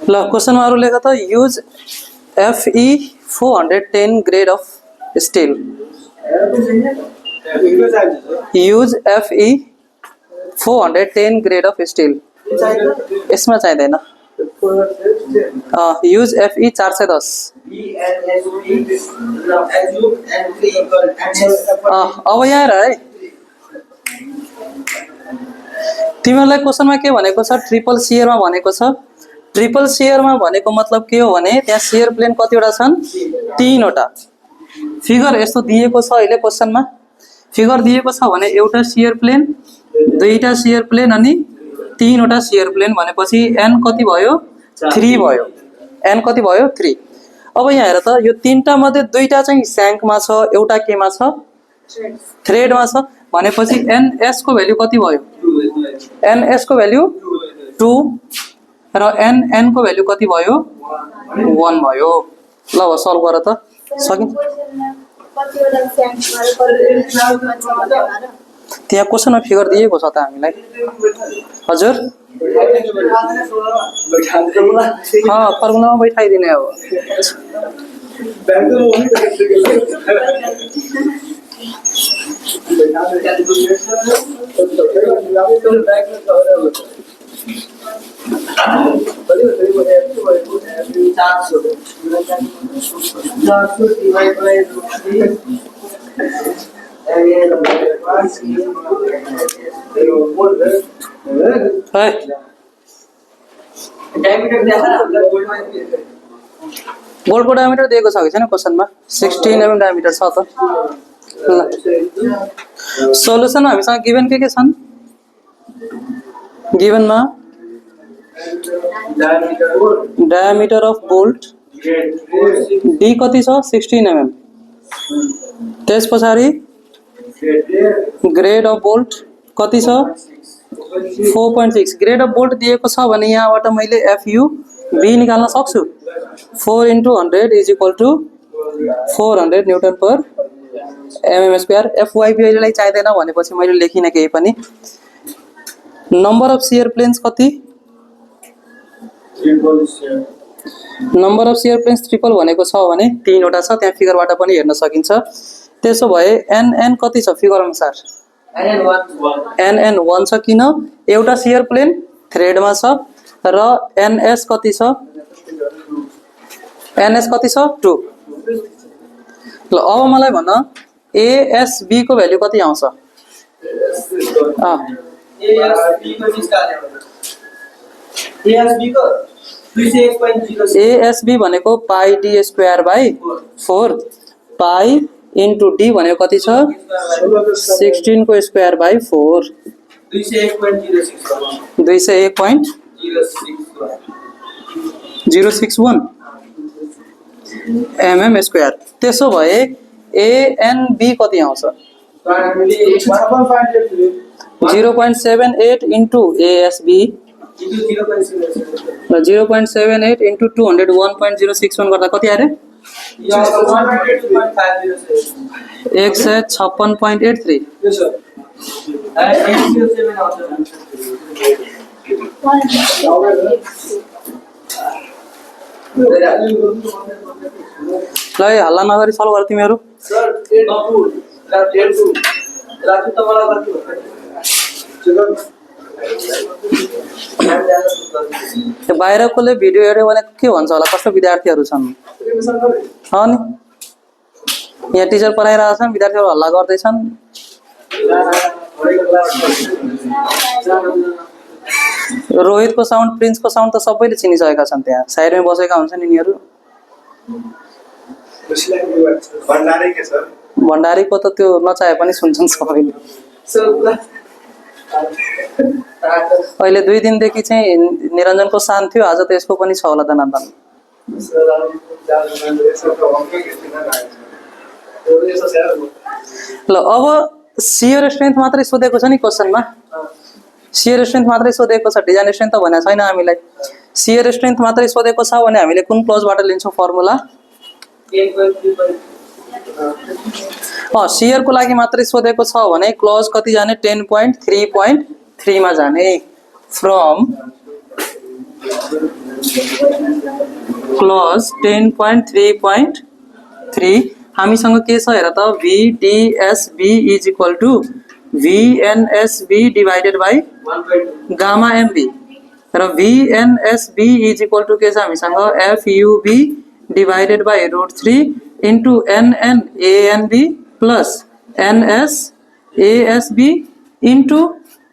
ल क्वेशनमा अरु लेख त। Use FE 410 grade of steel. Use FE 410 grade of steel. यसमा चाहिदैन। Use FE 410। अब यहाँ हेर है, तिमीहरुलाई क्वेशनमा के भनेको छ, ट्रिपल शियरमा भनेको छ। ट्रिपल शियरमा भनेको मतलब के हो भने त्यहाँ शियर प्लेन कतिवटा छन्, 3 वटा। फिगर यस्तो दिएको छ अहिले क्वेशनमा। फिगर दिएको छ भने एउटा शियर प्लेन, दुईटा शियर प्लेन अनि 3 वटा शियर प्लेन भनेपछि n कति भयो, 3 भयो। n कति भयो, 3। अब यहाँ हेर त, यो तीनटा मध्ये दुईटा चाहिँ स्याङ्कमा छ, एउटा केमा छ, थ्रेडमा छ भनेपछि NS को भ्यालु कति भयो, NS को भ्यालु 2 र NN को भ्यालु कति भयो, 1 भयो। ल अब सल्भ गर त। सकिन्छ? त्यहाँ क्वेशनमा फिगर दिएको छ त हामीलाई। हजुर फर्मुलामा बैठाइदिने अब। बोल्टको डायमिटर दिएको छ कि छैन क्वेशनमा? 16 mm डायमिटर छ त। सोल्युसन हामीसँग गिभन के छन् गिभनमा डायमिटर अफ बोल्ट डी कति छ 16 mm त्यस पछाडि ग्रेड अफ बोल्ट कति छ 4.6 ग्रेड अफ बोल्ट दिएको छ भने यहाँबाट मैले FU B निकाल्न सक्छु 4 into 100 is equal to 400 newton per mm square FYP अहिलेलाई चाहिँदैन भनेपछि मैले लेखिन केही पनि नम्बर अफ शियर प्लेन्स कति number of shear planes triple भनेको छ भने 3 वटा छ त्यहाँ फिगरबाट पनि हेर्न सकिन्छ त्यसो भए NN कति छ फिगर अनुसार NN 1 छ किन एउटा शियर प्लेन थ्रेडमा छ र NS कति छ NS कति छ 2 ल अब मलाई भन्न ASB को भ्यालु कति आउँछ ASB भनेको पाई D square by 4 pie into D भनेको कति छ 16 को स्क्वायर बाई 4 201.061 mm स्क्वायर त्यसो भए ANB कति आउँछ 0.78 इन्टु ASB 0.78 इन्टु 201.061 गर्दा कति आयो 156.83 ल हल्ला नगरी सल्भ गर तिमीहरु त्यो बाहिरकोले भिडियो हेर्यो भने के भन्छ होला कस्तो विद्यार्थीहरु छन् अनि यहाँ टिचर पढाइरहेका छन् विद्यार्थीहरु हल्ला गर्दैछन् रोहित को साउन्ड प्रिन्स को साउन्ड त सबैले चिनिसकेका छन् त्यहाँ साइडमा बसेका हुन्छन् यिनीहरु भण्डारी को त त्यो नचाहे पनि सुन्छन् सबैले अहिले 2 दिनदेखि चाहिँ निरञ्जनको शान्त थियो आज त यसको पनि छ होला दनादन ल अब शियर स्ट्रेन्थ मात्रै सोधेको छ नि क्वेशनमा शियर स्ट्रेन्थ मात्रै सोधेको छ डिजाइन स्ट्रेन्थ त भनेको छैन हामीलाई शियर स्ट्रेन्थ मात्रै सोधेको छ भने हामीले कुन क्लोजबाट लिन्छौँ फर्मुला शियर को लागि मात्रै सोधेको छ भने क्लोज कति जाने 10.3.3 मा जाने फ्रम क्लोज 10.3.3 हामीसँग के छ हेर त VDSB is equal to VNSB divided by gamma MB र VNSB इज इक्वल टु के छ हामीसँग FUB divided by √3 into NNANB plus NSASB into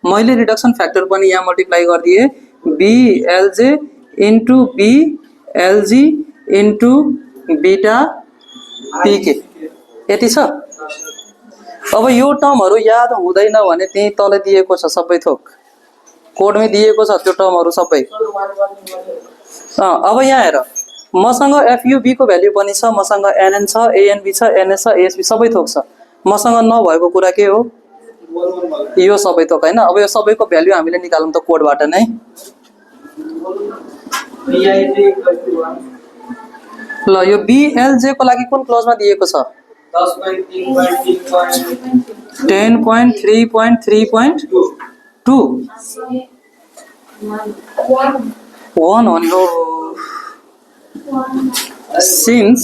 मैले रिडक्सन फ्याक्टर पनि यहाँ मल्टिप्लाई गरिदिए BLJ into BLG into beta PK यति छ अब यो टर्महरु याद हुँदैन भने त्यही तल दिएको छ सबै थोक कोडमै दिएको छ त्यो टर्महरु सबै अब यहाँ हेर मसँग FUB को भ्यालु पनि छ मसँग NN छ ANB छ NS छ ASB सबै थोक छ मसँग नभएको कुरा के हो यो सबै थोक हैन अब यो सबैको भ्यालु हामीले निकालौं त कोडबाट नै ल यो BLJ को लागि कुन क्लोजमा दिएको छ 10.3.3.2 1 on your since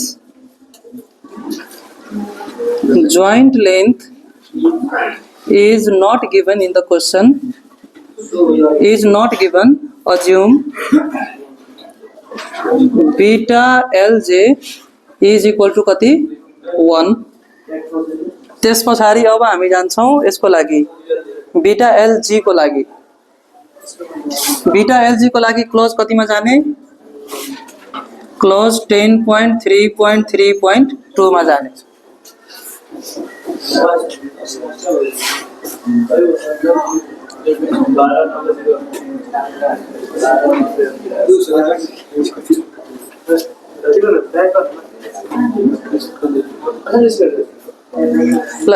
joint length is not given in the question assume beta LJ is equal to कति 1 त्यसपछि अब हामी जान्छौं यसको लागि बीटा LG को लागि क्लोज कतिमा जाने क्लोज 10.3.3.2 मा जाने ल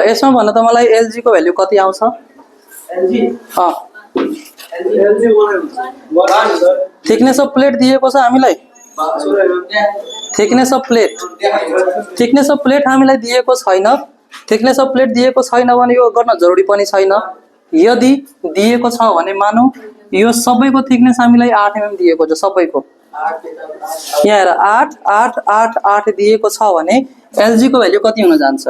यसमा भन्न त मलाई एलजी को भ्याल्यु कति आउँछ? अँ थिकनेस अफ प्लेट दिएको छ हामीलाई। थिकनेस अफ प्लेट हामीलाई दिएको छैन। थिकनेस अफ प्लेट दिएको छैन भने यो गर्न जरुरी पनि छैन। यदि दिएको छ भने मानौ यो सबैको थिकनेस हामीलाई 8 mm दिएको छ सबैको। यहाँ हेर 8 8 8 8 दिएको छ भने एलजी को भ्याल्यु कति हुन जान्छ?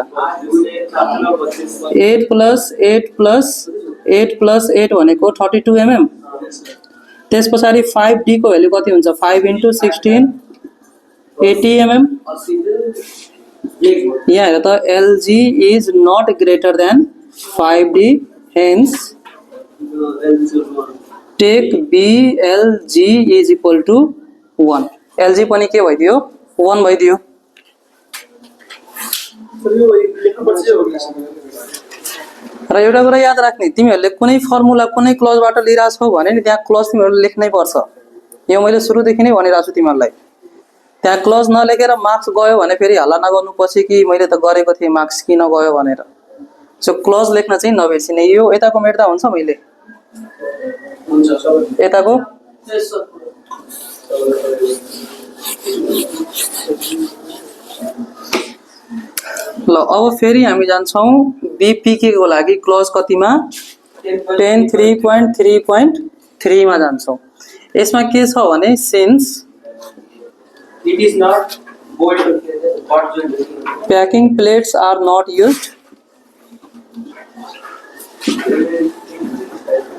8 प्लस 8 प्लस 8 प्लस 8 भनेको 32 mm। त्यस पछाडि 5D को भ्याल्यु कति हुन्छ? 5 × 16 80 mm। यहाँ हेर त LG is not greater than 5D, hence take BLG is equal to 1। LG पनि के भइदियो? 1 भइदियो। र एउटा कुरा याद राख्ने, तिमीहरूले कुनै फर्मुला कुनै क्लजबाट लिइरा छौ भने नि त्यहाँ क्लज तिमीहरूले लेख्नै पर्छ। यो मैले सुरुदेखि नै भनिरहेको छु तिमीहरूलाई। त्यहाँ क्लज नलेखेर मार्क्स गयो भने फेरि हल्ला नगर्नु पछि कि मैले त गरेको थिएँ मार्क्स किन गयो भनेर। सो क्लज लेख्न चाहिँ नबिर्सिने। यो यताको मेट्दा हुन्छ मैले यताको ल अब फेरि हामी जान्छौँ बीपीके को लागि क्लज कतिमा? 10.3.3.3 मा जान्छौँ। यसमा के छ भने since It is not bolt packing plates are not used,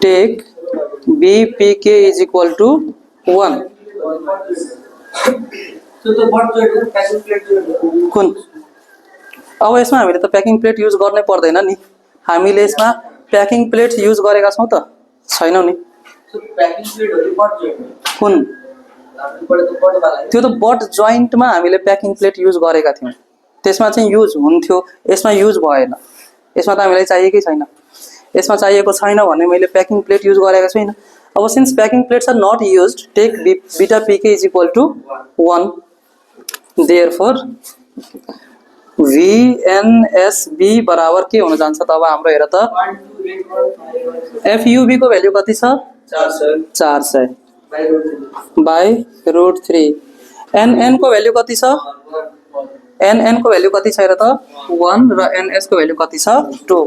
take BPK is equal to 1। So the bolt joint packing plate joint कुन? अब यसमा हामीले त प्याकिङ प्लेट युज गर्नै पर्दैन नि। हामीले यसमा प्याकिङ प्लेट्स युज गरेका छौँ त? छैनौँ नि। so packing plate हो bolt joint कुन? त्यो त बट जोइन्टमा हामीले प्याकिङ प्लेट युज गरेका थियौँ। त्यसमा चाहिँ युज हुन्थ्यो, यसमा युज भएन। यसमा त हामीलाई चाहिएकै छैन। यसमा चाहिएको छैन भने मैले प्याकिङ प्लेट युज गरेको छुइनँ। अब since packing plates are not used, take beta PK is equal to 1। Therefore VNSB बराबर के हुन जान्छ त? अब हाम्रो हेर त FUB को भ्याल्यु कति छ? 400 बाई रुट 3। NN को भ्याल्यु कति छ? NN को भ्याल्यु कति छ हेर त? 1 र NS को भ्याल्यु कति छ? 2।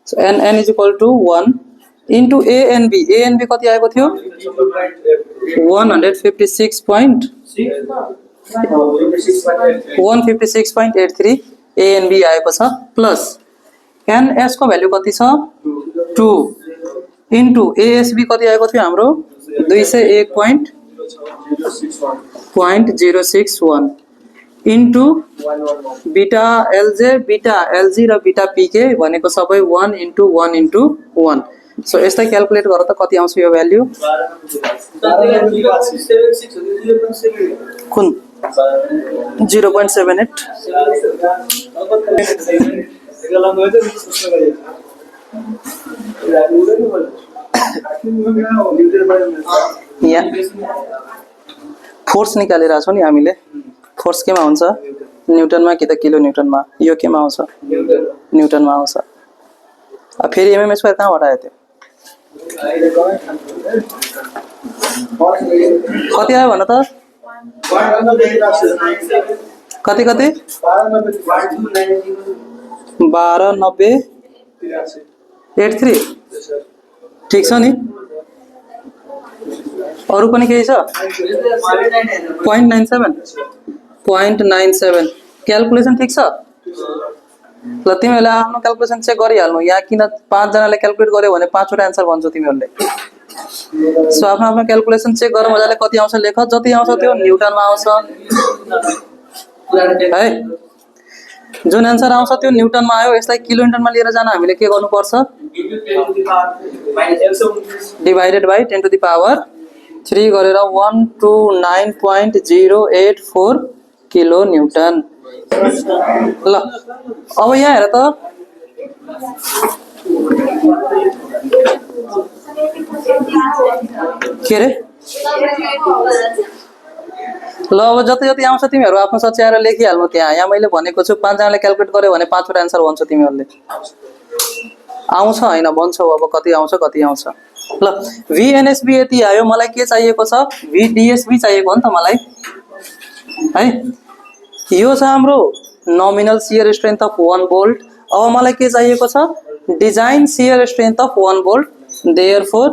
So NN is equal to 1 into ANB। ANB कति आएको थियो? 156.83 ANB आएको छ प्लस NS को भ्याल्यु कति छ? 2 इन्टु ASB कति आएको थियो हाम्रो? 201.061 इन्टु बीटा LG र बीटा PK भनेको सबै 1 × 1 × 1। सो यस्तै क्याल्कुलेट गर त कति आउँछ यो भ्याल्यु? कुन? 0.78। यहाँ फोर्स निकालिरहेको छौँ नि हामीले। फोर्स केमा हुन्छ? न्युटनमा कि त किलो न्युटनमा? यो केमा आउँछ? न्युटनमा आउँछ। फेरि एमएम स्क्वायर कहाँबाट आयो त्यो? कति आयो भन त? कति कति? 1290.83। ठिक छ नि? अरू पनि केही छ? 0.97 क्याल्कुलेसन ठिक छ? ल तिमीहरूले आफ्नो क्याल्कुलेसन चेक गरिहाल्नु। यहाँ किन 5 जनाले क्याल्कुलेट गर्यो भने 5 वटा आन्सर भन्छौ तिमीहरूले। सो आफ्नो आफ्नो क्याल्कुलेसन चेक गर मजाले, कति आउँछ लेख। जति आउँछ त्यो न्युटनमा आउँछ है। जुन आन्सर आउँछ त्यो न्युटनमा आयो। यसलाई किलो न्युटनमा लिएर जान हामीले के गर्नुपर्छ? Divided by 10 to the power 3 गरेर 129.084 किलो न्युटन। ल अब यहाँ हेर त के अरे ल अब जति जति आउँछ तिमीहरू आफ्नो सच्याएर लेखिहाल्नु त्यहाँ। यहाँ मैले भनेको छु 5 जनाले क्याल्कुलेट गर्यो भने 5 वटा एन्सर भन्छ तिमीहरूले। आउँछ होइन भन्छौ अब कति आउँछ कति आउँछ। ल VNSB यति आयो, मलाई के चाहिएको छ VDSB चाहिएको हो नि त मलाई है। यो छ हाम्रो nominal shear strength of 1 volt. अब मलाई के चाहिएको छ design shear strength of 1 volt. Therefore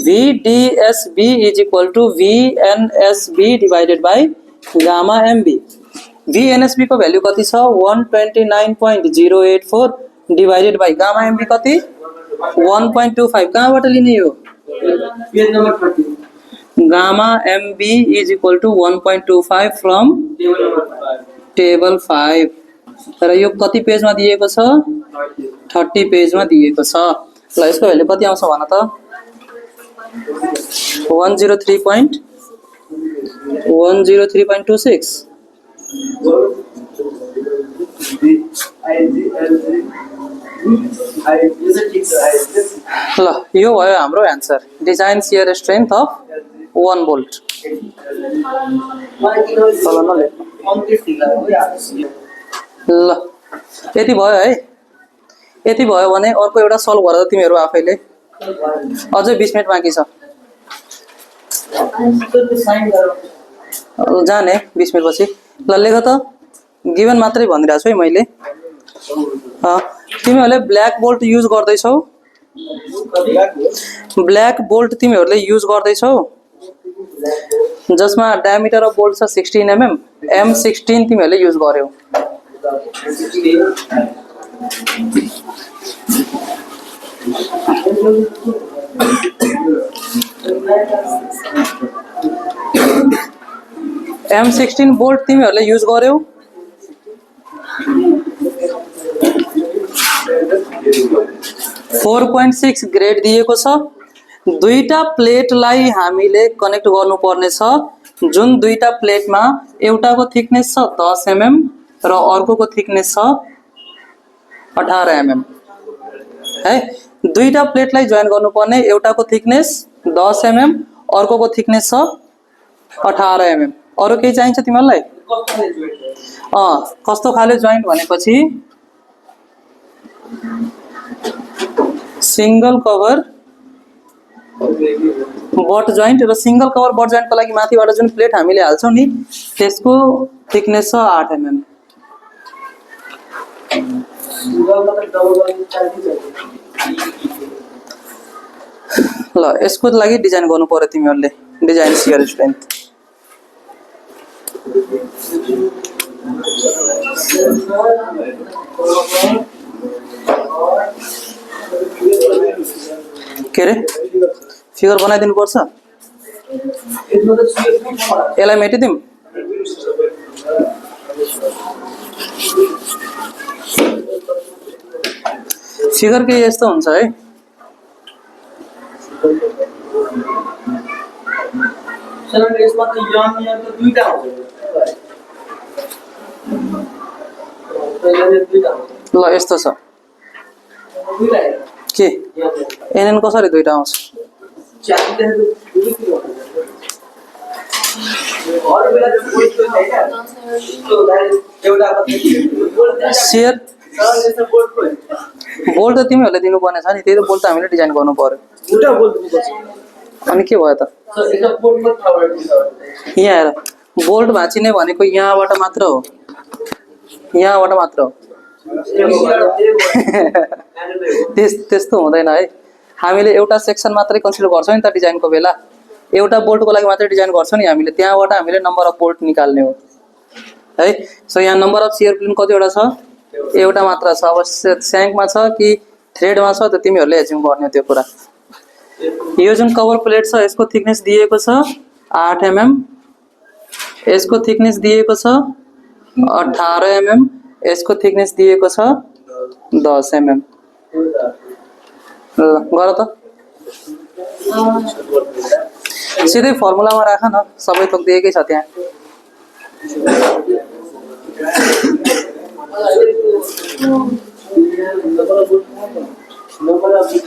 VDSB is equal to VNSB divided by gamma MB। VNSB को भ्यालु कति छ 129.084 डिवाइडेड बाई गामा MB कति 1.25। कहाँबाट लिने यो page number 30 gamma MB is equal to 1.25 from table 5। तर यो कति पेजमा दिएको छ 30 पेजमा दिएको छ। ल यसको भ्यालु कति आउँछ भन त 103.26। ल यो भयो हाम्रो answer design shear strength of 1 volt. ल यति भयो है। यति भयो भने अर्को एउटा सल्भ गर तिमीहरू आफैले। अझै 20 मिनेट बाँकी छ जाने 20 मिनेट पछि। ल लेख त गिभन मात्रै भनिरहेको छु है मैले। तिमीहरूले ब्ल्याक बोल्ट युज गर्दैछौ ब्ल्याक बोल्ट तिमीहरूले युज गर्दैछौ जसमा डायमिटर अफ बोल्ट छ 16 mm M16 तिमीहरूले युज गर्यौ। M16 बोल्ट तिमीहरूले युज गर्यौ। 4.6 ग्रेड दिएको छ। दुईटा प्लेटलाई हामीले कनेक्ट गर्नुपर्ने छ जुन दुईटा प्लेटमा एउटाको थिकनेस छ 10 mm र अर्कोको थिकनेस छ 18 mm है। दुईटा प्लेटलाई जोइन गर्नुपर्ने एउटाको थिकनेस 10 mm अर्कोको थिकनेस छ 18 mm। अरु केही चाहिन्छ तिमीलाई कस्तो खाले जोइन्ट भनेपछि सिंगल कभर बट जोइन्ट र सिंगल कभर बट जोइन्ट को लागि माथिबाट जुन प्लेट हामीले हाल्छौं नि त्यसको थिकनेस छ 8 mm। ल यसको लागि डिजाइन गर्नु पर्यो तिमीहरूले डिजाइन शियर स्ट्रेन्थ। के रे फिगर बनाइदिनु पर्छ यसलाई मेटिदिउँ। फिगर के यस्तो हुन्छ है। यसमा त यम त दुईटा हुन्छ ल यस्तो छ के एनएन कसरी दुईटा आउँछ शियर बोल्ट त तिमीहरूले दिनुपर्ने छ नि त्यही त बोल्ट त हामीले डिजाइन गर्नु पर्यो। अनि के भयो त यहाँ हेर बोल्ट भाँचिने भनेको यहाँबाट मात्र हो यहाँबाट मात्र हो। त्यस्तो हुँदैन है। हामीले एउटा सेक्सन मात्रै कन्सिडर गर्छौं नि त डिजाइनको बेला। एउटा बोल्टको लागि मात्रै डिजाइन गर्छौं नि हामीले त्यहाँबाट हामीले नम्बर अफ बोल्ट निकाल्ने हो है। सो यहाँ नम्बर अफ शियर प्लेन कतिवटा छ एउटा मात्र छ। अब स्याङ्कमा छ कि थ्रेडमा छ त तिमीहरूले एज्युम गर्ने त्यो कुरा। यो जुन कभर प्लेट छ यसको थिकनेस दिएको छ 8 mm यसको थिकनेस दिएको छ 18 mm यसको थिकनेस दिएको छ 10 mm। गर त सिधै फर्मुलामा राख न सबै थोक दिएकै छ त्यहाँ। Nobody